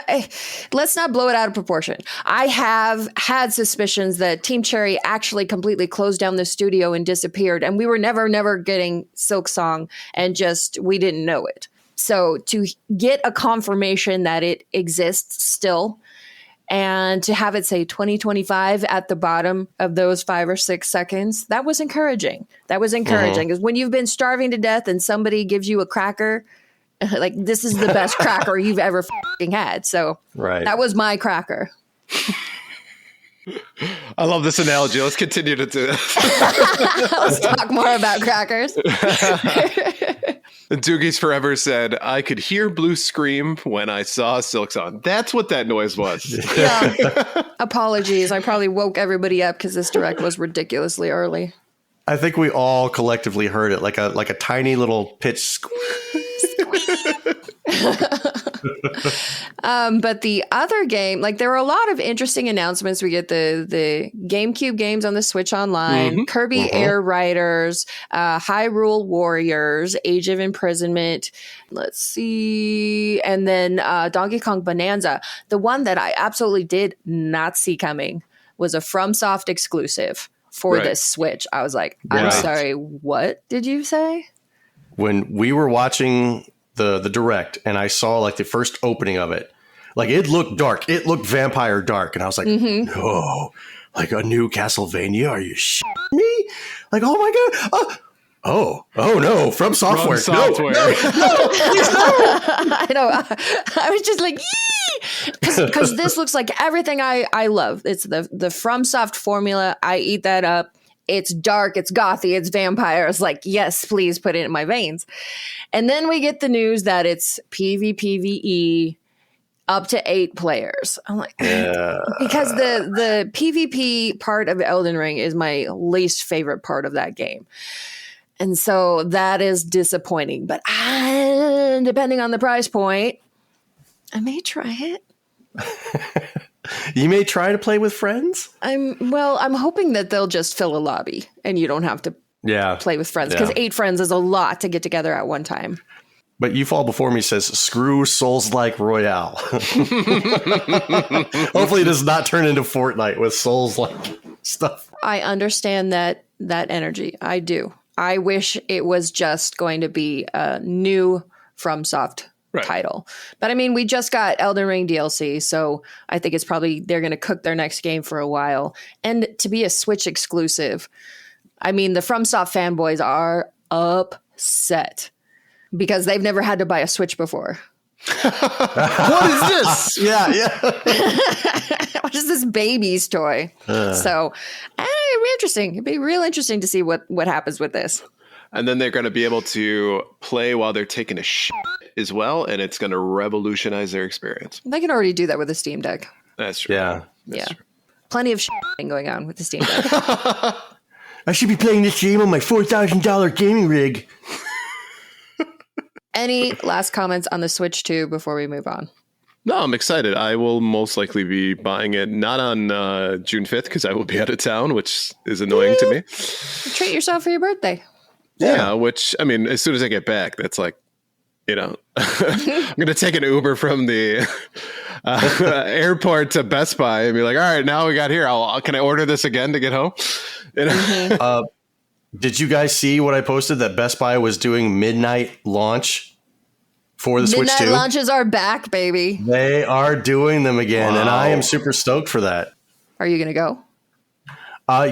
let's not blow it out of proportion. I have had suspicions that Team Cherry actually completely closed down the studio and disappeared. And we were never getting Silk Song and we didn't know it. So to get a confirmation that it exists still And to have it say 2025 at the bottom of those 5 or 6 seconds, that was encouraging. That was encouraging because when you've been starving to death and somebody gives you a cracker, like this is the best cracker you've ever f***ing had. So that was my cracker. I love this analogy. Let's continue to do this. Let's talk more about crackers. Doogie's Forever said, I could hear Blue scream when I saw Silk's on. That's what that noise was. Yeah. Apologies. I probably woke everybody up because this direct was ridiculously early. I think we all collectively heard it like a tiny little pitch squeak. But the other game, like there were a lot of interesting announcements. We get the GameCube games on the Switch Online, Kirby Air Riders, Hyrule Warriors, Age of Imprisonment. Let's see. And then Donkey Kong Bonanza. The one that I absolutely did not see coming was a FromSoft exclusive for this Switch. I was like, I'm sorry, what did you say? When we were watching the direct and I saw like the first opening of it, like it looked dark. It looked vampire dark. And I was like, no, like a new Castlevania? Are you shitting me? Like, oh my God. Oh no, from software. No. I know. I was just like, because this looks like everything I love. It's the FromSoft formula. I eat that up. It's dark, it's gothy, it's vampire. It's like, yes, please put it in my veins. And then we get the news that it's PvPvE up to 8 players. I'm like, because the PvP part of Elden Ring is my least favorite part of that game. And so that is disappointing. But depending on the price point, I may try it. You may try to play with friends. I'm hoping that they'll just fill a lobby and you don't have to play with friends because 8 friends is a lot to get together at one time. But You Fall Before Me says, screw Souls-like Royale. Hopefully it does not turn into Fortnite with Souls-like stuff. I understand that energy. I do. I wish it was just going to be a new FromSoft title. But I mean, we just got Elden Ring DLC, so I think it's probably they're going to cook their next game for a while. And to be a Switch exclusive, I mean, the FromSoft fanboys are upset because they've never had to buy a Switch before. What is this? Yeah. What is this baby's toy? So it'd be interesting. It'd be real interesting to see what happens with this. And then they're going to be able to play while they're taking a shit as well, and it's going to revolutionize their experience. They can already do that with the Steam Deck. That's true. Yeah. True. Plenty of going on with the Steam Deck. I should be playing this game on my $4,000 gaming rig. Any last comments on the Switch 2 before we move on? No, I'm excited. I will most likely be buying it not on June 5th because I will be out of town, which is annoying to me. Treat yourself for your birthday. Yeah, which, I mean, as soon as I get back, that's like, I'm going to take an Uber from the airport to Best Buy and be like, all right, now we got here. Can I order this again to get home? Did you guys see what I posted that Best Buy was doing midnight launch for the Switch 2? Midnight launches are back, baby. They are doing them again, and I am super stoked for that. Are you going to go?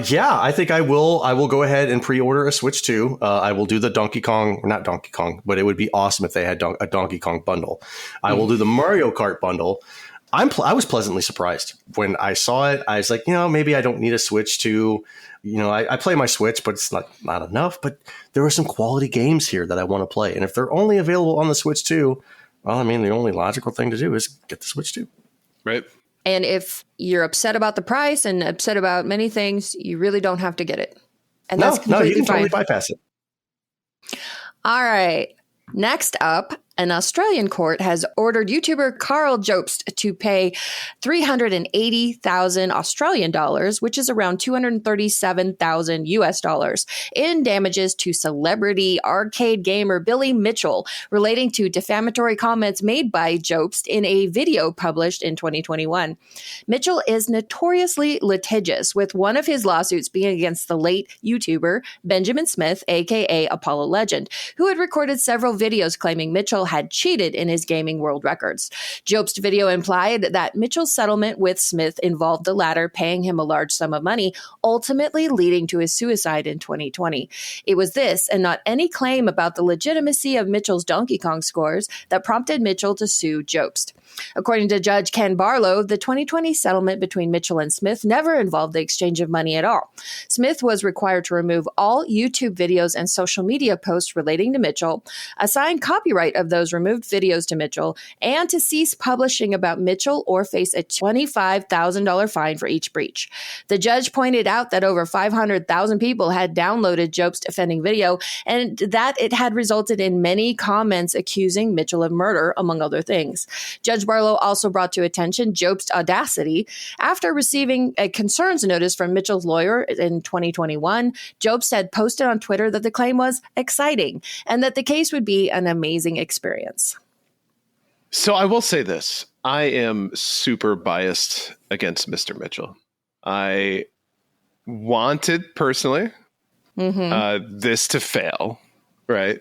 Yeah, I think I will. I will go ahead and pre-order a Switch 2. I will do the not Donkey Kong, but it would be awesome if they had a Donkey Kong bundle. I will do the Mario Kart bundle. I was pleasantly surprised when I saw it. I was like, maybe I don't need a Switch 2. I play my Switch, but it's not enough. But there are some quality games here that I want to play. And if they're only available on the Switch 2, well, I mean, the only logical thing to do is get the Switch 2. Right. And if you're upset about the price and upset about many things, you really don't have to get it. And that's completely you can fine. totally bypass it. All right. Next up, an Australian court has ordered YouTuber Karl Jobst to pay 380,000 Australian dollars, which is around 237,000 US dollars, in damages to celebrity arcade gamer Billy Mitchell relating to defamatory comments made by Jobst in a video published in 2021. Mitchell is notoriously litigious, with one of his lawsuits being against the late YouTuber Benjamin Smith, aka Apollo Legend, who had recorded several videos claiming Mitchell Mitchell had cheated in his gaming world records. Jobst's video implied that Mitchell's settlement with Smith involved the latter paying him a large sum of money, ultimately leading to his suicide in 2020. It was this, and not any claim about the legitimacy of Mitchell's Donkey Kong scores, that prompted Mitchell to sue Jobst. According to Judge Ken Barlow, the 2020 settlement between Mitchell and Smith never involved the exchange of money at all. Smith was required to remove all YouTube videos and social media posts relating to Mitchell, assign copyright of those removed videos to Mitchell, and to cease publishing about Mitchell or face a $25,000 fine for each breach. The judge pointed out that over 500,000 people had downloaded Jobst's offending video, and that it had resulted in many comments accusing Mitchell of murder, among other things. Judge Barlow also brought to attention Jobst's audacity. After receiving a concerns notice from Mitchell's lawyer in 2021, Jobst had posted on Twitter that the claim was exciting and that the case would be an amazing experience. So I will say this. I am super biased against Mr. Mitchell. I wanted personally this to fail, right?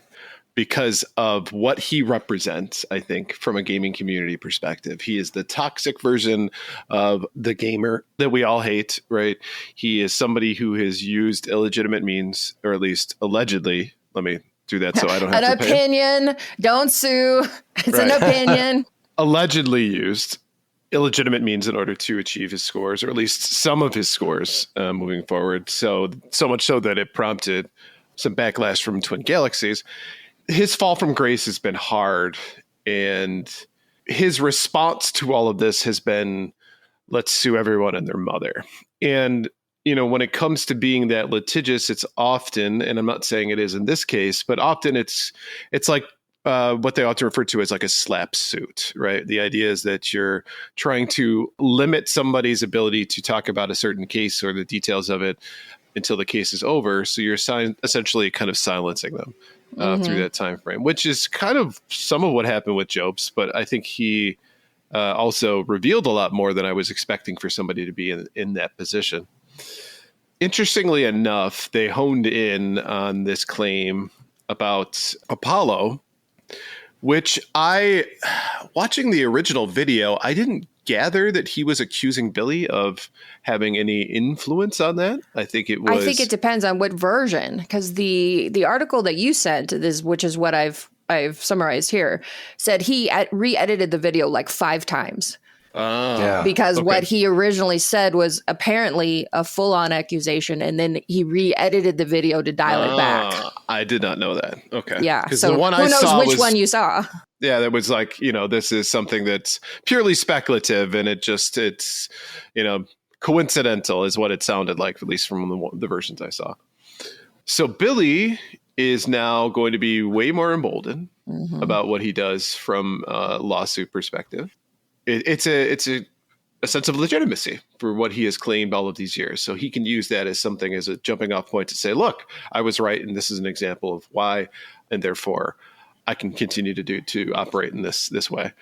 Because of what he represents, I think, from a gaming community perspective. He is the toxic version of the gamer that we all hate, right? He is somebody who has used illegitimate means, or at least allegedly. Let me do that so I don't have an to pay. Opinion. Don't sue. It's an opinion. Allegedly used illegitimate means in order to achieve his scores, or at least some of his scores moving forward. So much so that it prompted some backlash from Twin Galaxies. His fall from grace has been hard, and his response to all of this has been, let's sue everyone and their mother. And, you know, when it comes to being that litigious, it's often, and I'm not saying it is in this case, but often it's like what they often refer to as like a slap suit, right? The idea is that you're trying to limit somebody's ability to talk about a certain case or the details of it until the case is over. So you're essentially kind of silencing them through that time frame, which is kind of some of what happened with Jobst. But I think he also revealed a lot more than I was expecting for somebody to be in that position. Interestingly enough, they honed in on this claim about Apollo, which watching the original video, I didn't gather that he was accusing Billy of having any influence on that. I think it depends on what version, because the article that you sent, which is what I've summarized here, said he re-edited the video like 5 times. Because what he originally said was apparently a full-on accusation, and then he re-edited the video to dial it back. I did not know that. Okay. Yeah. So the one who knows which one you saw? Yeah, that was like, this is something that's purely speculative, and it's coincidental is what it sounded like, at least from the versions I saw. So Billy is now going to be way more emboldened about what he does from a lawsuit perspective. It's a sense of legitimacy for what he has claimed all of these years. So he can use that as something, as a jumping off point to say, look, I was right, and this is an example of why, and therefore I can continue to operate in this way.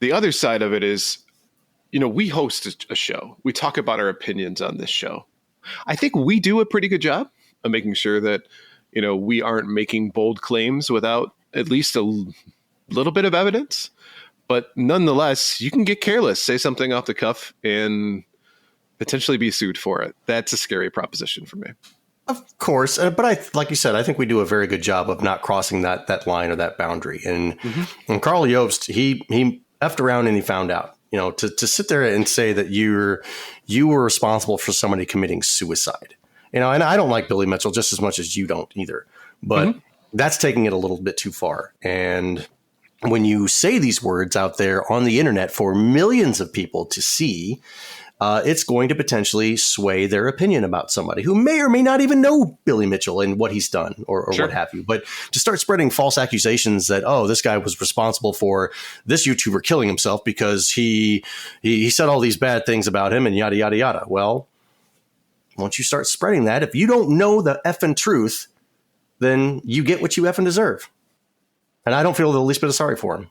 The other side of it is, we host a show. We talk about our opinions on this show. I think we do a pretty good job of making sure that, we aren't making bold claims without at least a little bit of evidence. But nonetheless, you can get careless, say something off the cuff, and potentially be sued for it. That's a scary proposition for me. Of course. But like you said, I think we do a very good job of not crossing that line or that boundary. And Karl Jobst, he effed around and he found out. To sit there and say that you were responsible for somebody committing suicide. And I don't like Billy Mitchell just as much as you don't either. But that's taking it a little bit too far. And when you say these words out there on the internet for millions of people to see, it's going to potentially sway their opinion about somebody who may or may not even know Billy Mitchell and what he's done or what have you. But to start spreading false accusations that, this guy was responsible for this YouTuber killing himself because he said all these bad things about him and yada, yada, yada. Well, once you start spreading that, if you don't know the effing truth, then you get what you effing deserve. And I don't feel the least bit of sorry for him.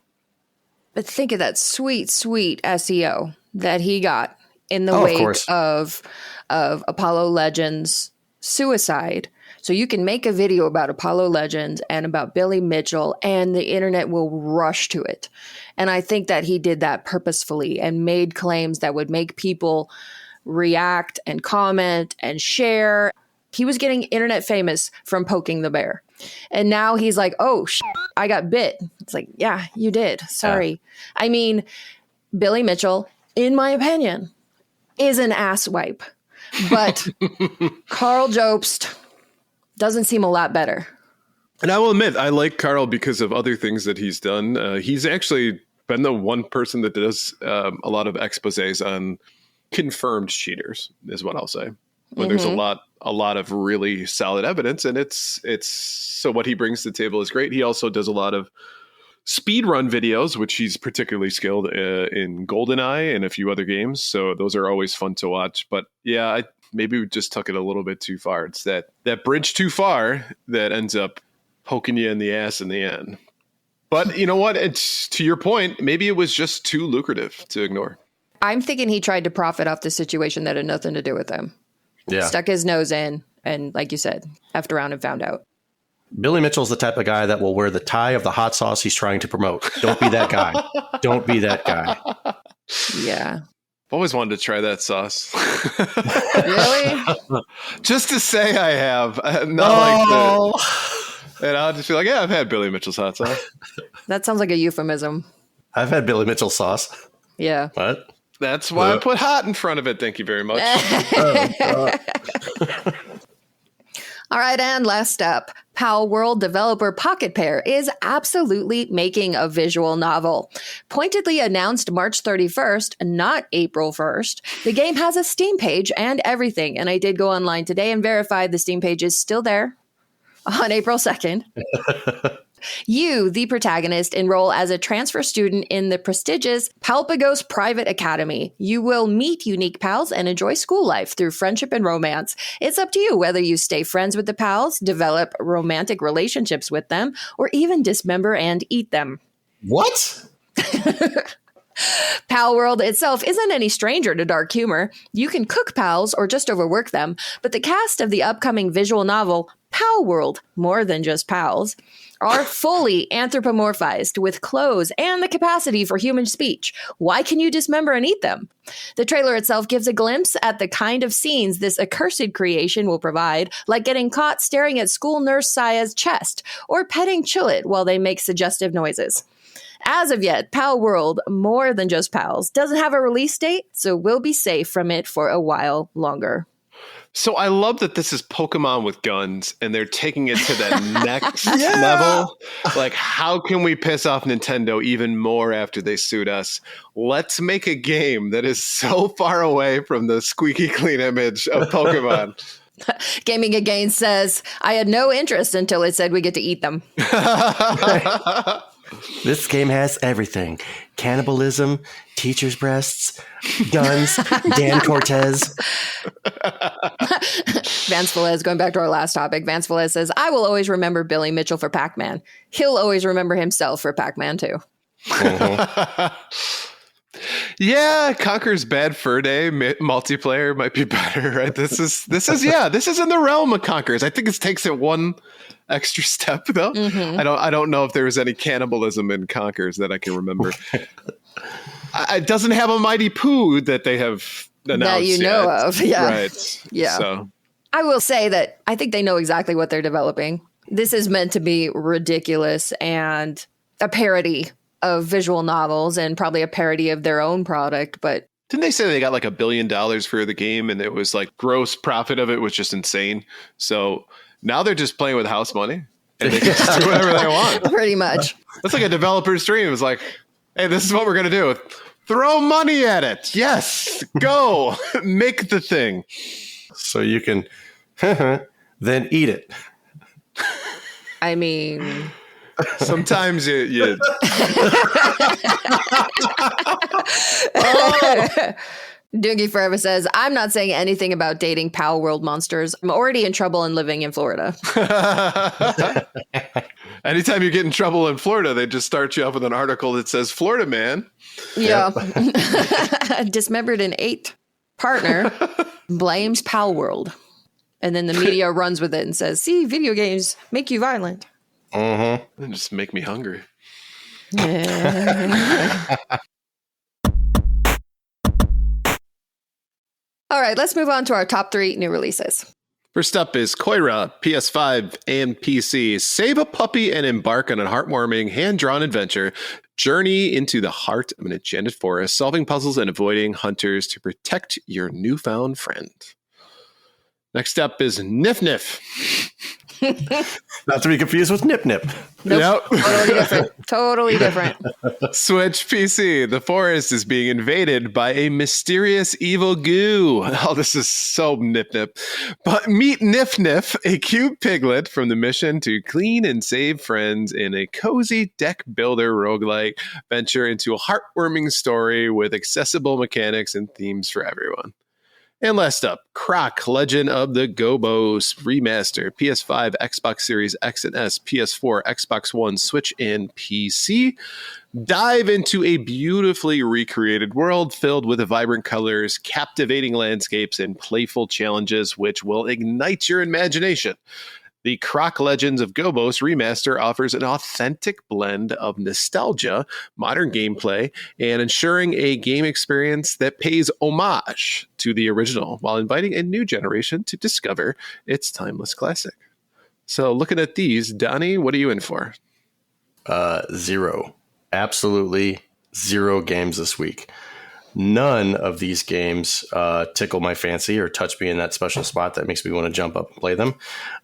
But think of that sweet, sweet SEO that he got in the wake of Apollo Legends' suicide So you can make a video about Apollo Legends and about Billy Mitchell, and the internet will rush to it. And I think that he did that purposefully and made claims that would make people react and comment and share. He was getting internet famous from poking the bear. And now he's like, oh, I got bit. It's like, yeah, you did. Sorry. Yeah. I mean, Billy Mitchell, in my opinion, is an ass wipe. But Karl Jobst doesn't seem a lot better. And I will admit, I like Karl because of other things that he's done. He's actually been the one person that does a lot of exposés on confirmed cheaters, is what I'll say. When there's a lot of really solid evidence, and it's so what he brings to the table is great. He also does a lot of speedrun videos, which he's particularly skilled in GoldenEye and a few other games. So those are always fun to watch. But yeah, maybe we just took it a little bit too far. It's that bridge too far that ends up poking you in the ass in the end. But you know what? It's to your point, maybe it was just too lucrative to ignore. I'm thinking he tried to profit off the situation that had nothing to do with him. Yeah. Stuck his nose in and, like you said, effed around and found out. Billy Mitchell's the type of guy that will wear the tie of the hot sauce he's trying to promote. Don't be that guy. Don't be that guy. Yeah. I've always wanted to try that sauce. Really? Just to say I have. Not like that. And I'll just be like, yeah, I've had Billy Mitchell's hot sauce. That sounds like a euphemism. I've had Billy Mitchell sauce. Yeah. What? That's why I put hot in front of it. Thank you very much. All right, and last up, Palworld developer Pocketpair is absolutely making a visual novel. Pointedly announced March 31st, not April 1st, the game has a Steam page and everything, and I did go online today and verify the Steam page is still there on April 2nd. You, the protagonist, enroll as a transfer student in the prestigious Palpagos Private Academy. You will meet unique pals and enjoy school life through friendship and romance. It's up to you whether you stay friends with the pals, develop romantic relationships with them, or even dismember and eat them. What? Palworld itself isn't any stranger to dark humor. You can cook pals or just overwork them, but the cast of the upcoming visual novel, Palworld, More Than Just Pals, are fully anthropomorphized with clothes and the capacity for human speech. Why can you dismember and eat them? The trailer itself gives a glimpse at the kind of scenes this accursed creation will provide, like getting caught staring at school nurse Saya's chest or petting Chillet while they make suggestive noises. As of yet, Palworld, More Than Just Pals, doesn't have a release date, so we'll be safe from it for a while longer. So I love that this is Pokemon with guns and they're taking it to that next level. Like, how can we piss off Nintendo even more after they sued us? Let's make a game that is so far away from the squeaky clean image of Pokemon. Gaming Again says, I had no interest until it said we get to eat them. This game has everything. Cannibalism, teacher's breasts, guns, Dan Cortez. Vance Velez, going back to our last topic, Vance Velez says, I will always remember Billy Mitchell for Pac-Man. He'll always remember himself for Pac-Man too. Yeah, Conker's Bad Fur Day multiplayer might be better, right? This is in the realm of Conker's. I think it takes it one extra step though. Mm-hmm. I don't know if there was any cannibalism in Conker's that I can remember. It doesn't have a Mighty Pooh that they have announced that you know yet. of. Yeah. Right. Yeah. So I will say that I think they know exactly what they're developing. This is meant to be ridiculous and a parody of visual novels and probably a parody of their own product, but didn't they say they got like $1 billion for the game and it was like gross profit of it was just insane? So now they're just playing with house money and they can just do whatever they want. Pretty much. That's like a developer's dream. It was like, hey, this is what we're going to do. Throw money at it. Yes. Go. Make the thing. So you can then eat it. I mean... Sometimes you Doogie Forever says, I'm not saying anything about dating Palworld monsters. I'm already in trouble and living in Florida. Anytime you get in trouble in Florida, they just start you off with an article that says Florida man. Yeah. Dismembered and ate partner blames Palworld. And then the media runs with it and says, see, video games make you violent. Mm-hmm. And just make me hungry. All right, let's move on to our top 3 new releases. First up is Koira, PS5 and PC. Save a puppy and embark on a heartwarming, hand-drawn adventure. Journey into the heart of an enchanted forest, solving puzzles and avoiding hunters to protect your newfound friend. Next up is Nif Nif. Not to be confused with Nip Nip. Nope. Yep. Totally different. Totally different. Switch PC. The forest is being invaded by a mysterious evil goo. Oh, this is so Nip Nip. But meet Nif Nif, a cute piglet from the mission to clean and save friends in a cozy deck builder roguelike venture into a heartwarming story with accessible mechanics and themes for everyone. And last up, Croc, Legend of the Gobos Remaster, PS5, Xbox Series X and S, PS4, Xbox One, Switch, and PC. Dive into a beautifully recreated world filled with vibrant colors, captivating landscapes, and playful challenges which will ignite your imagination. The Croc Legends of Gobos Remaster offers an authentic blend of nostalgia, modern gameplay, and ensuring a game experience that pays homage to the original while inviting a new generation to discover its timeless classic. So looking at these, Donnie, what are you in for? 0. Absolutely 0 games this week. None of these games tickle my fancy or touch me in that special spot that makes me want to jump up and play them.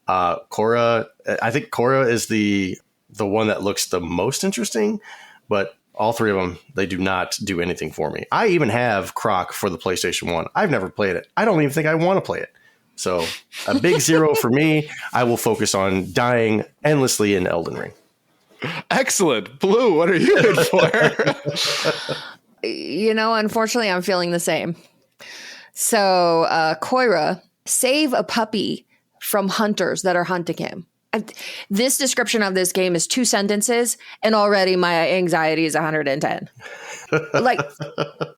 Koira, I think Koira is the one that looks the most interesting, but all 3 of them, they do not do anything for me. I even have Croc for the PlayStation 1. I've never played it. I don't even think I want to play it. So a big 0 for me. I will focus on dying endlessly in Elden Ring. Excellent. Blue, what are you in for? You know, unfortunately, I'm feeling the same. So, Koira, save a puppy from hunters that are hunting him. This description of this game is 2 sentences, and already my anxiety is 110. Like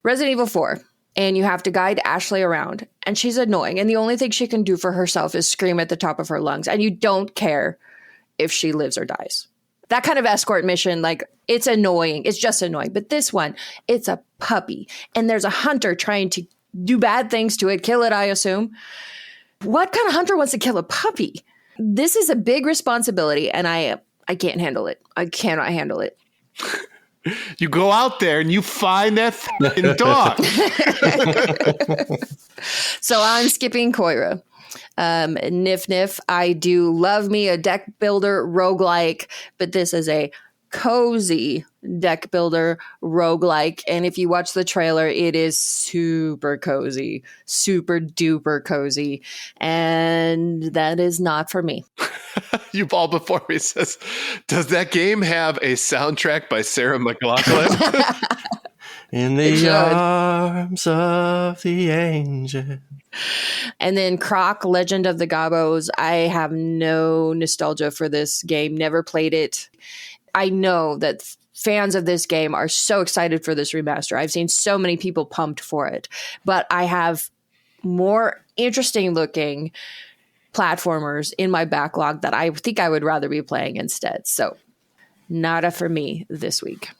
Resident Evil 4, and you have to guide Ashley around, and she's annoying, and the only thing she can do for herself is scream at the top of her lungs, and you don't care if she lives or dies. That kind of escort mission, like, it's annoying. It's just annoying. But this one, it's a puppy. And there's a hunter trying to do bad things to it, kill it, I assume. What kind of hunter wants to kill a puppy? This is a big responsibility, and I can't handle it. I cannot handle it. You go out there and you find that fucking dog. So I'm skipping Koira. Nif Nif, I do love me a deck builder roguelike, but this is a cozy deck builder roguelike. And if you watch the trailer, it is super cozy, super duper cozy. And that is not for me. You ball before me says, does that game have a soundtrack by Sarah McLachlan? In the arms of the angel. And then Croc, Legend of the Gobos. I have no nostalgia for this game. Never played it. I know that fans of this game are so excited for this remaster. I've seen so many people pumped for it. But I have more interesting looking platformers in my backlog that I think I would rather be playing instead. So nada for me this week.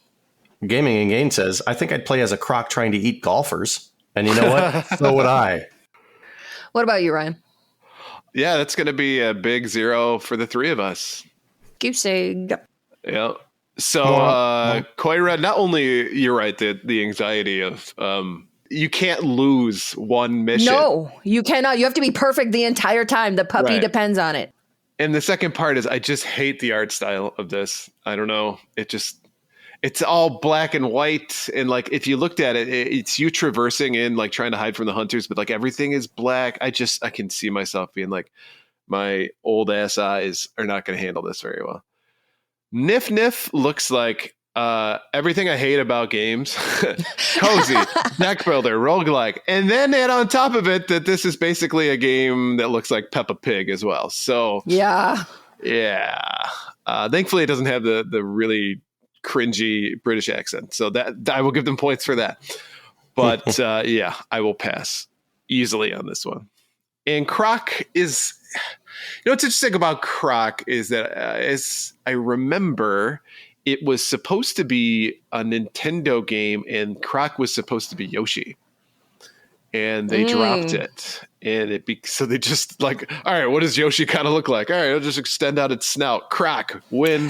Gaming and Gain says, I think I'd play as a croc trying to eat golfers. And you know what? So would I. What about you, Ryan? Yeah, that's going to be a big 0 for the 3 of us. Goose egg. Yeah. So, Koira, not only, you're right, the anxiety of you can't lose one mission. No, you cannot. You have to be perfect the entire time. The puppy depends on it. And the second part is I just hate the art style of this. I don't know. It's all black and white. And like, if you looked at it, it's you traversing in, like trying to hide from the hunters, but like everything is black. I can see myself being like, my old ass eyes are not going to handle this very well. Nif Nif looks like everything I hate about games. Cozy, deck builder, roguelike. And then add on top of it that this is basically a game that looks like Peppa Pig as well. So yeah. Thankfully, it doesn't have the really cringy British accent. So that I will give them points for that. But I will pass easily on this one. And Croc is, what's interesting about Croc is that as I remember, it was supposed to be a Nintendo game, and Croc was supposed to be Yoshi. And they dropped it. And so they just like, all right, what does Yoshi kind of look like? All right, it'll just extend out its snout. Croc, win.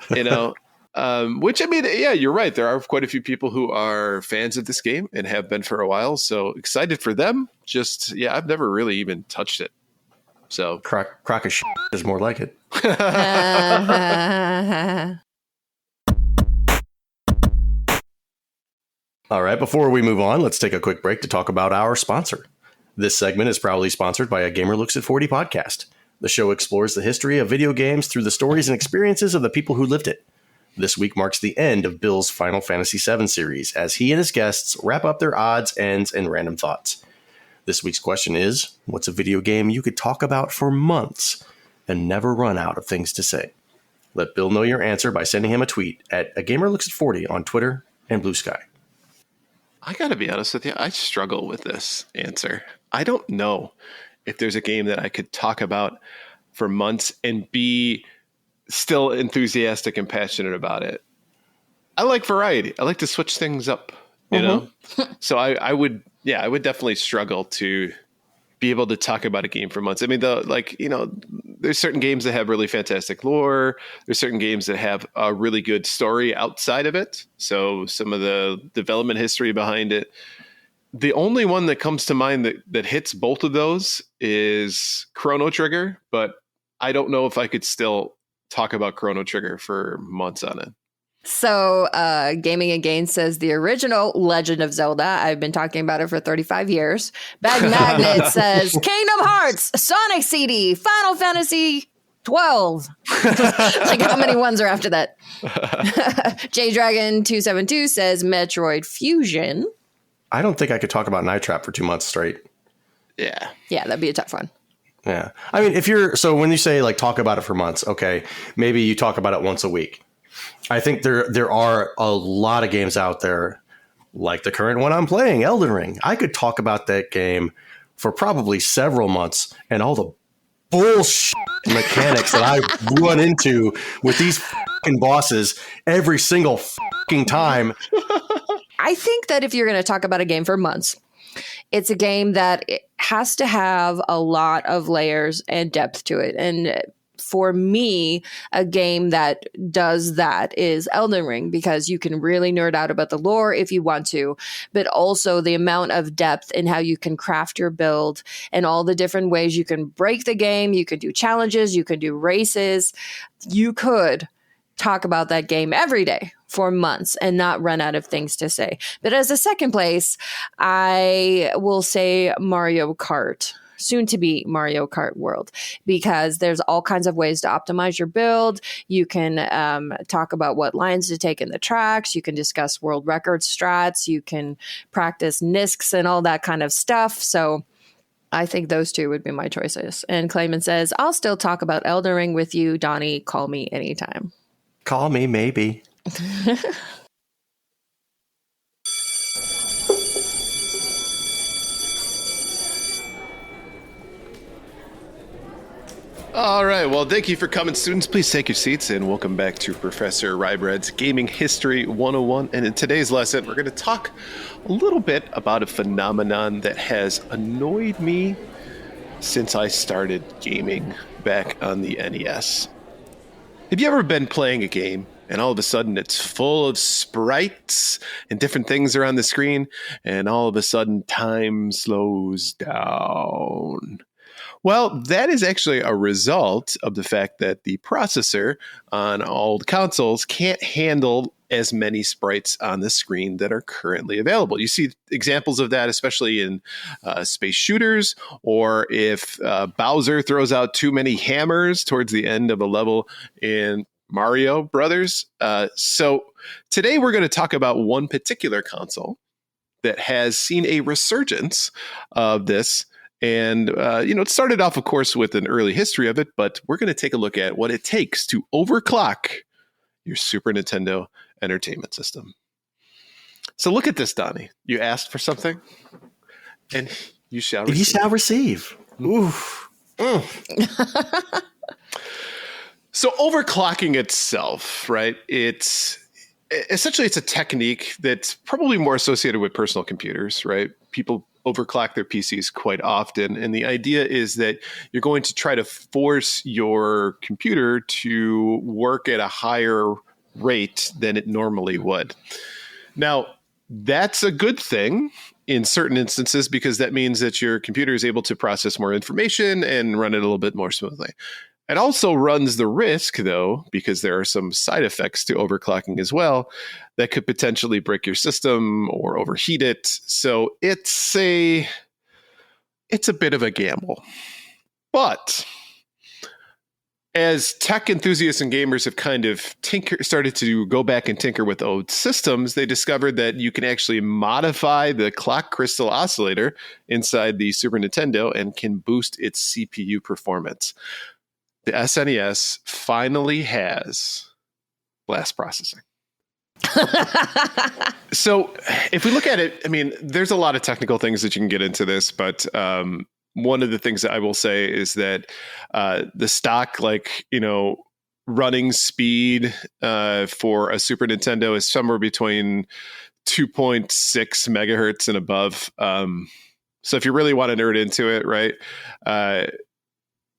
Which, I mean, yeah, you're right. There are quite a few people who are fans of this game and have been for a while. So excited for them. I've never really even touched it. So Croc of shit is more like it. All right, before we move on, let's take a quick break to talk about our sponsor. This segment is proudly sponsored by A Gamer Looks at 40 podcast. The show explores the history of video games through the stories and experiences of the people who lived it. This week marks the end of Bill's Final Fantasy VII series, as he and his guests wrap up their odds, ends, and random thoughts. This week's question is, what's a video game you could talk about for months and never run out of things to say? Let Bill know your answer by sending him a tweet at A Gamer Looks at 40 on Twitter and Blue Sky. I got to be honest with you. I struggle with this answer. I don't know if there's a game that I could talk about for months and be still enthusiastic and passionate about it. I like variety. I like to switch things up, you know? So I would definitely struggle to be able to talk about a game for months. I mean, there's certain games that have really fantastic lore. There's certain games that have a really good story outside of it. So some of the development history behind it. The only one that comes to mind that hits both of those is Chrono Trigger, but I don't know if I could still talk about Chrono Trigger for months on it. So Gaming Again says the original Legend of Zelda. I've been talking about it for 35 years. Bag Magnet says Kingdom Hearts, Sonic CD, Final Fantasy 12. Like how many ones are after that? J Dragon 272 says Metroid Fusion. I don't think I could talk about Night Trap for 2 months straight. Yeah. Yeah, that'd be a tough one. Yeah. I mean, when you say like talk about it for months, okay, maybe you talk about it once a week. I think there are a lot of games out there, like the current one I'm playing, Elden Ring. I could talk about that game for probably several months and all the bullshit mechanics that I run into with these fucking bosses every single fucking time. I think that if you're going to talk about a game for months, it's a game that it has to have a lot of layers and depth to it. And for me, a game that does that is Elden Ring, because you can really nerd out about the lore if you want to, but also the amount of depth in how you can craft your build and all the different ways you can break the game. You can do challenges, you can do races. You could talk about that game every day for months and not run out of things to say. But as a second place, I will say Mario Kart. Soon to be Mario Kart World, because there's all kinds of ways to optimize your build. You can talk about what lines to take in the tracks. You can discuss world record strats. You can practice NISCs and all that kind of stuff. So I think those two would be my choices. And Clayman says, I'll still talk about Elden Ring with you, Donnie. Call me anytime. Call me, maybe. All right. Well, thank you for coming, students. Please take your seats and welcome back to Professor Rybread's Gaming History 101. And in today's lesson, we're going to talk a little bit about a phenomenon that has annoyed me since I started gaming back on the NES. Have you ever been playing a game and all of a sudden it's full of sprites and different things are on the screen, and all of a sudden time slows down? Well, that is actually a result of the fact that the processor on old consoles can't handle as many sprites on the screen that are currently available. You see examples of that, especially in space shooters, or if Bowser throws out too many hammers towards the end of a level in Mario Brothers. So today we're going to talk about one particular console that has seen a resurgence of this. And, it started off, of course, with an early history of it, but we're going to take a look at what it takes to overclock your Super Nintendo Entertainment System. So look at this, Donnie. You asked for something, and you shall receive. You shall receive. Oof. So overclocking itself, right? It's essentially a technique that's probably more associated with personal computers, right? People overclock their PCs quite often. And the idea is that you're going to try to force your computer to work at a higher rate than it normally would. Now, that's a good thing in certain instances because that means that your computer is able to process more information and run it a little bit more smoothly. It also runs the risk, though, because there are some side effects to overclocking as well that could potentially break your system or overheat it. So it's a bit of a gamble. But as tech enthusiasts and gamers have kind of started to go back and tinker with old systems, they discovered that you can actually modify the clock crystal oscillator inside the Super Nintendo and can boost its CPU performance. The SNES finally has blast processing. So if we look at it, I mean, there's a lot of technical things that you can get into this, but one of the things that I will say is that the stock, running speed for a Super Nintendo is somewhere between 2.6 megahertz and above. So if you really want to nerd into it, right,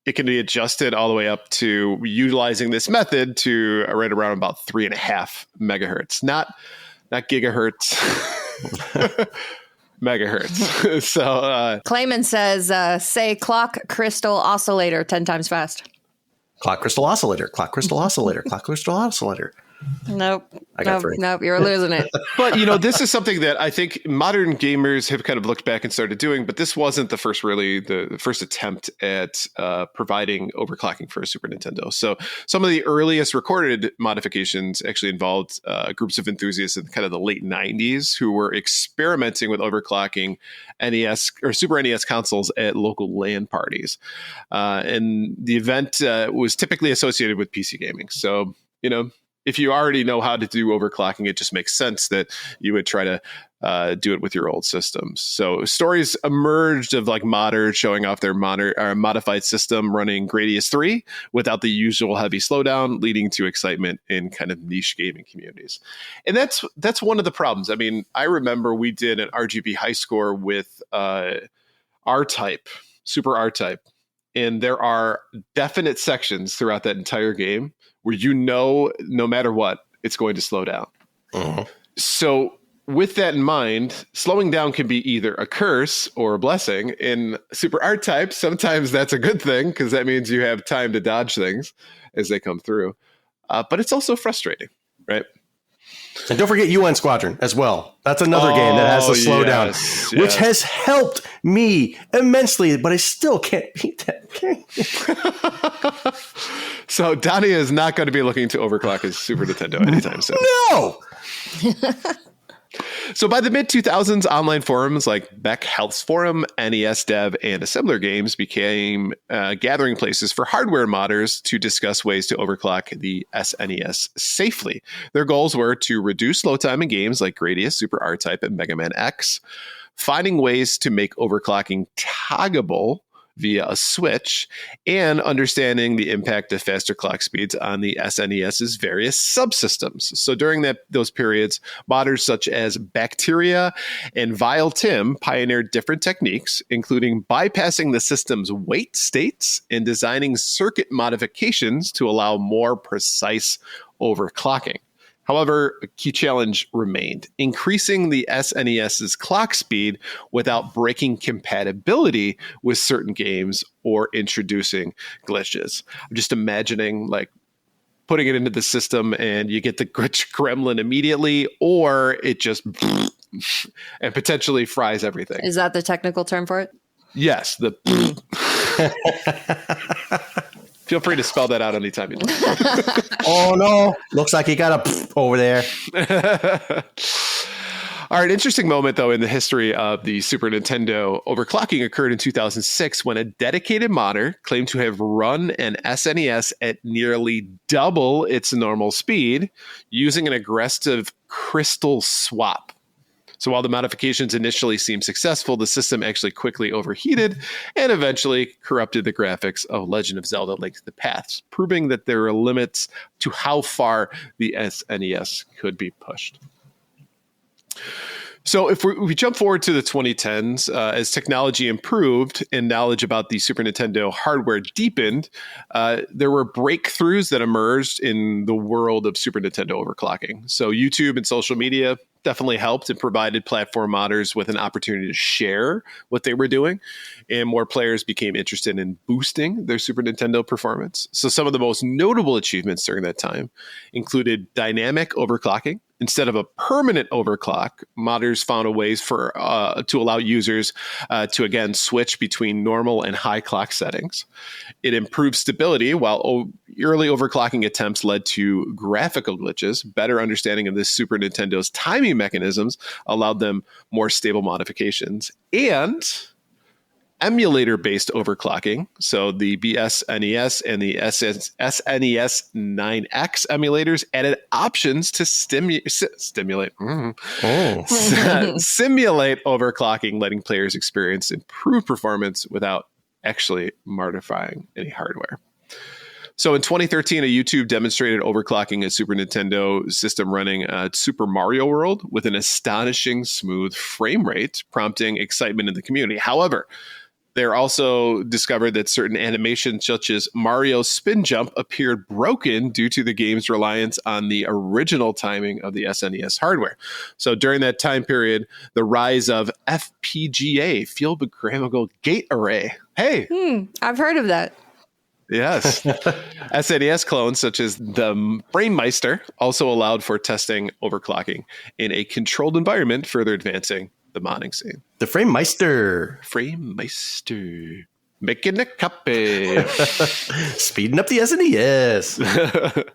it can be adjusted all the way up to utilizing this method to right around about 3.5 megahertz, not gigahertz, megahertz. So Clayman says, say clock crystal oscillator 10 times fast. Clock crystal oscillator, clock crystal oscillator, clock crystal oscillator. Nope. I got three. Nope. You're losing it. But, this is something that I think modern gamers have kind of looked back and started doing, but this wasn't the first attempt at providing overclocking for a Super Nintendo. So some of the earliest recorded modifications actually involved groups of enthusiasts in kind of the late 90s who were experimenting with overclocking NES or Super NES consoles at local LAN parties. And the event was typically associated with PC gaming. So, if you already know how to do overclocking, it just makes sense that you would try to do it with your old systems. So stories emerged of modders showing off their modified system running Gradius 3 without the usual heavy slowdown, leading to excitement in kind of niche gaming communities. And that's one of the problems. I mean, I remember we did an RGB high score with R-Type, Super R-Type. And there are definite sections throughout that entire game where no matter what, it's going to slow down. Uh-huh. So with that in mind, slowing down can be either a curse or a blessing. In Super R-Type, sometimes that's a good thing because that means you have time to dodge things as they come through. But it's also frustrating, right? And don't forget UN Squadron as well. That's another game that has to slow down, which has helped me immensely, but I still can't beat that game. So Donnie is not going to be looking to overclock his Super Nintendo anytime soon. No! So by the mid-2000s, online forums like Beck Health's Forum, NES Dev, and Assembler Games became gathering places for hardware modders to discuss ways to overclock the SNES safely. Their goals were to reduce slow time in games like Gradius, Super R-Type, and Mega Man X, finding ways to make overclocking toggable via a switch, and understanding the impact of faster clock speeds on the SNES's various subsystems. So during those periods, modders such as Bacteria and Vile Tim pioneered different techniques, including bypassing the system's wait states and designing circuit modifications to allow more precise overclocking. However, a key challenge remained: increasing the SNES's clock speed without breaking compatibility with certain games or introducing glitches. I'm just imagining putting it into the system and you get the glitch gremlin immediately, or it just and potentially fries everything. Is that the technical term for it? Yes. Feel free to spell that out anytime you like. Oh, no. Looks like you got a over there. All right. Interesting moment, though, in the history of the Super Nintendo. Overclocking occurred in 2006 when a dedicated modder claimed to have run an SNES at nearly double its normal speed using an aggressive crystal swap. So while the modifications initially seemed successful, the system actually quickly overheated and eventually corrupted the graphics of Legend of Zelda: Link to the Past, proving that there are limits to how far the SNES could be pushed. So if we jump forward to the 2010s, as technology improved and knowledge about the Super Nintendo hardware deepened, there were breakthroughs that emerged in the world of Super Nintendo overclocking. So YouTube and social media definitely helped and provided platform modders with an opportunity to share what they were doing, and more players became interested in boosting their Super Nintendo performance. So some of the most notable achievements during that time included dynamic overclocking. Instead of a permanent overclock, modders found a ways to allow users to again switch between normal and high clock settings. It improved stability, while early overclocking attempts led to graphical glitches. Better understanding of this Super Nintendo's timing mechanisms allowed them more stable modifications. And emulator-based overclocking, so the BSNES and the SNES 9X emulators added options to simulate overclocking, letting players experience improved performance without actually modifying any hardware. So in 2013, a YouTube demonstrated overclocking a Super Nintendo system running Super Mario World with an astonishing smooth frame rate, prompting excitement in the community. However, they're also discovered that certain animations, such as Mario's spin jump, appeared broken due to the game's reliance on the original timing of the SNES hardware. So during that time period, the rise of FPGA, Field Programmable Gate Array. Hey! I've heard of that. Yes. SNES clones, such as the Framemeister, also allowed for testing overclocking in a controlled environment, further advancing the modding scene. The Framemeister. Making a copy. Speeding up the SNES.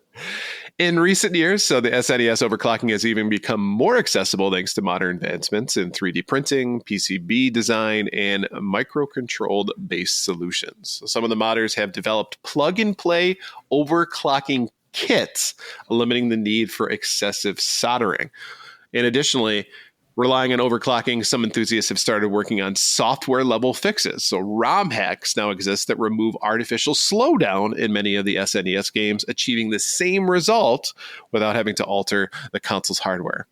In recent years, so the SNES overclocking has even become more accessible thanks to modern advancements in 3D printing, PCB design, and microcontrolled based solutions. So some of the modders have developed plug-and-play overclocking kits, limiting the need for excessive soldering. And additionally, relying on overclocking, some enthusiasts have started working on software level fixes. So ROM hacks now exist that remove artificial slowdown in many of the SNES games, achieving the same result without having to alter the console's hardware.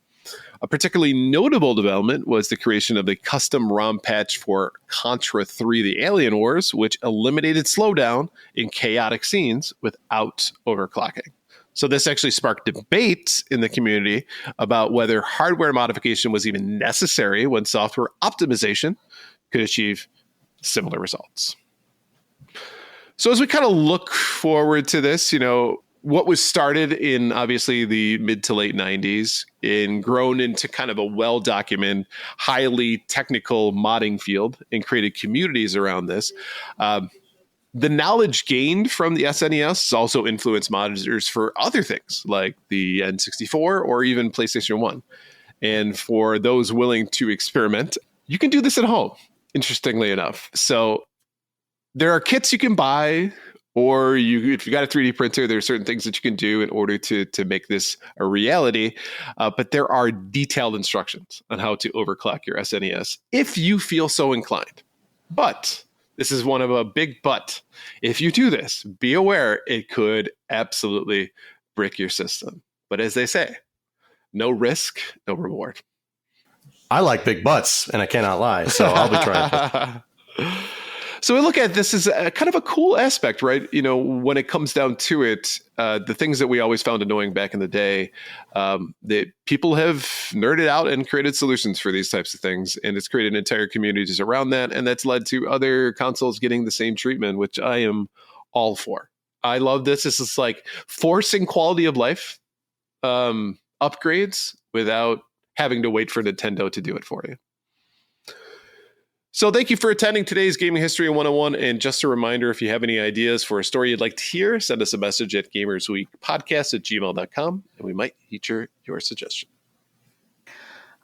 A particularly notable development was the creation of the custom ROM patch for Contra 3: The Alien Wars, which eliminated slowdown in chaotic scenes without overclocking. So this actually sparked debate in the community about whether hardware modification was even necessary when software optimization could achieve similar results. So as we kind of look forward to this, what was started in obviously the mid to late 90s and grown into kind of a well-documented, highly technical modding field and created communities around this. The knowledge gained from the SNES has also influenced modders for other things like the N64 or even PlayStation 1. And for those willing to experiment, you can do this at home, interestingly enough. So there are kits you can buy, or if you got a 3D printer, there are certain things that you can do in order to make this a reality. But there are detailed instructions on how to overclock your SNES if you feel so inclined. But this is one of a big but. If you do this, be aware it could absolutely brick your system. But as they say, no risk, no reward. I like big butts, and I cannot lie, so I'll be trying. So we look at this as a kind of a cool aspect, right? When it comes down to it, the things that we always found annoying back in the day, that people have nerded out and created solutions for these types of things. And it's created entire communities around that. And that's led to other consoles getting the same treatment, which I am all for. I love this. This is like forcing quality of life upgrades without having to wait for Nintendo to do it for you. So thank you for attending today's Gaming History 101. And just a reminder, if you have any ideas for a story you'd like to hear, send us a message at gamersweekpodcast@gmail.com, and we might feature your suggestion.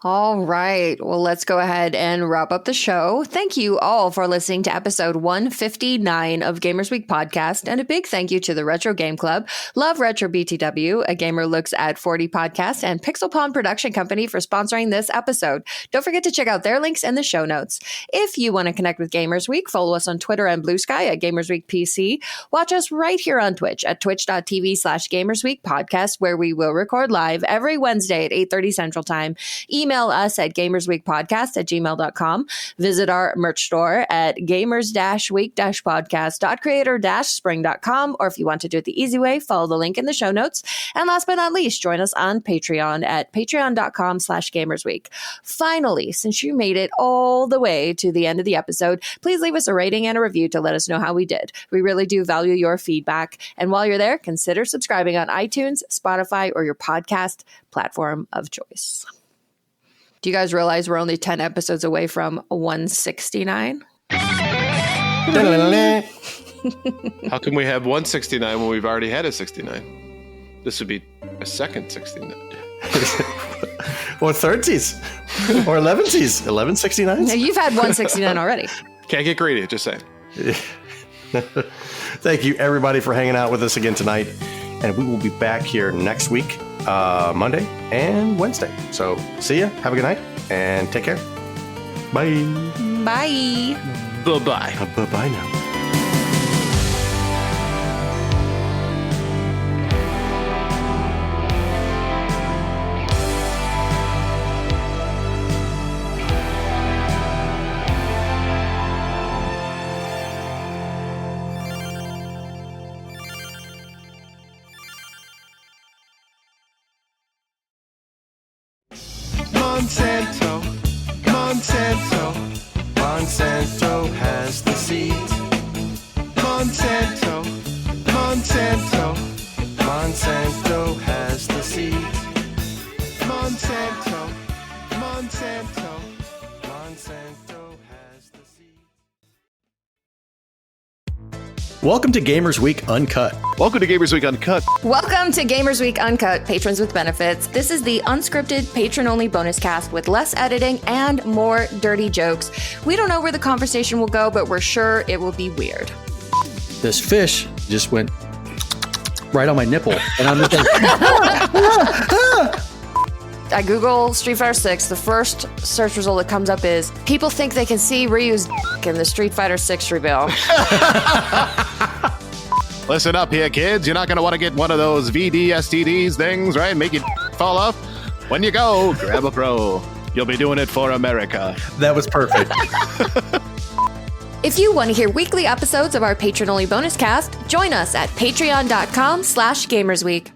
All right. Well, let's go ahead and wrap up the show. Thank you all for listening to episode 159 of Gamers Week podcast. And a big thank you to the Retro Game Club, Love Retro BTW, A Gamer Looks at 40 podcast, and Pixel Pawn Production Company for sponsoring this episode. Don't forget to check out their links in the show notes. If you want to connect with Gamers Week, follow us on Twitter and Blue Sky at Gamers Week PC. Watch us right here on Twitch at twitch.tv/Gamers Week podcast, where we will record live every Wednesday at 8:30 Central Time. Email us at gamersweekpodcast@gmail.com. Visit our merch store at gamers-week-podcast.creator-spring.com. Or if you want to do it the easy way, follow the link in the show notes. And last but not least, join us on Patreon at patreon.com/gamersweek. Finally, since you made it all the way to the end of the episode, please leave us a rating and a review to let us know how we did. We really do value your feedback. And while you're there, consider subscribing on iTunes, Spotify, or your podcast platform of choice. Do you guys realize we're only 10 episodes away from 169? How can we have 169 when we've already had a 69? This would be a second 69. Or 30s. Or 11s. 1169s. No, you've had 169 already. Can't get greedy, just saying. Thank you, everybody, for hanging out with us again tonight. And we will be back here next week, Monday and Wednesday. So see ya. Have a good night and take care. Bye. Bye. Bye-bye. Bye-bye now. Monsanto, Monsanto, Monsanto has the seed. Monsanto, Monsanto, Monsanto has the seed. Monsanto, Monsanto. Monsanto has the seed. Welcome to Gamers Week Uncut. Welcome to Gamers Week Uncut. Welcome to Gamers Week Uncut, Patrons with Benefits. This is the unscripted, patron-only bonus cast with less editing and more dirty jokes. We don't know where the conversation will go, but we're sure it will be weird. This fish just went right on my nipple, and I'm just like, I Google Street Fighter 6. The first search result that comes up is people think they can see Ryu's in the Street Fighter 6 reveal. Listen up here, kids. You're not going to want to get one of those VDSTDs things, right? Make it fall off. When you go, grab a pro. You'll be doing it for America. That was perfect. If you want to hear weekly episodes of our patron-only bonus cast, join us at patreon.com/gamersweek.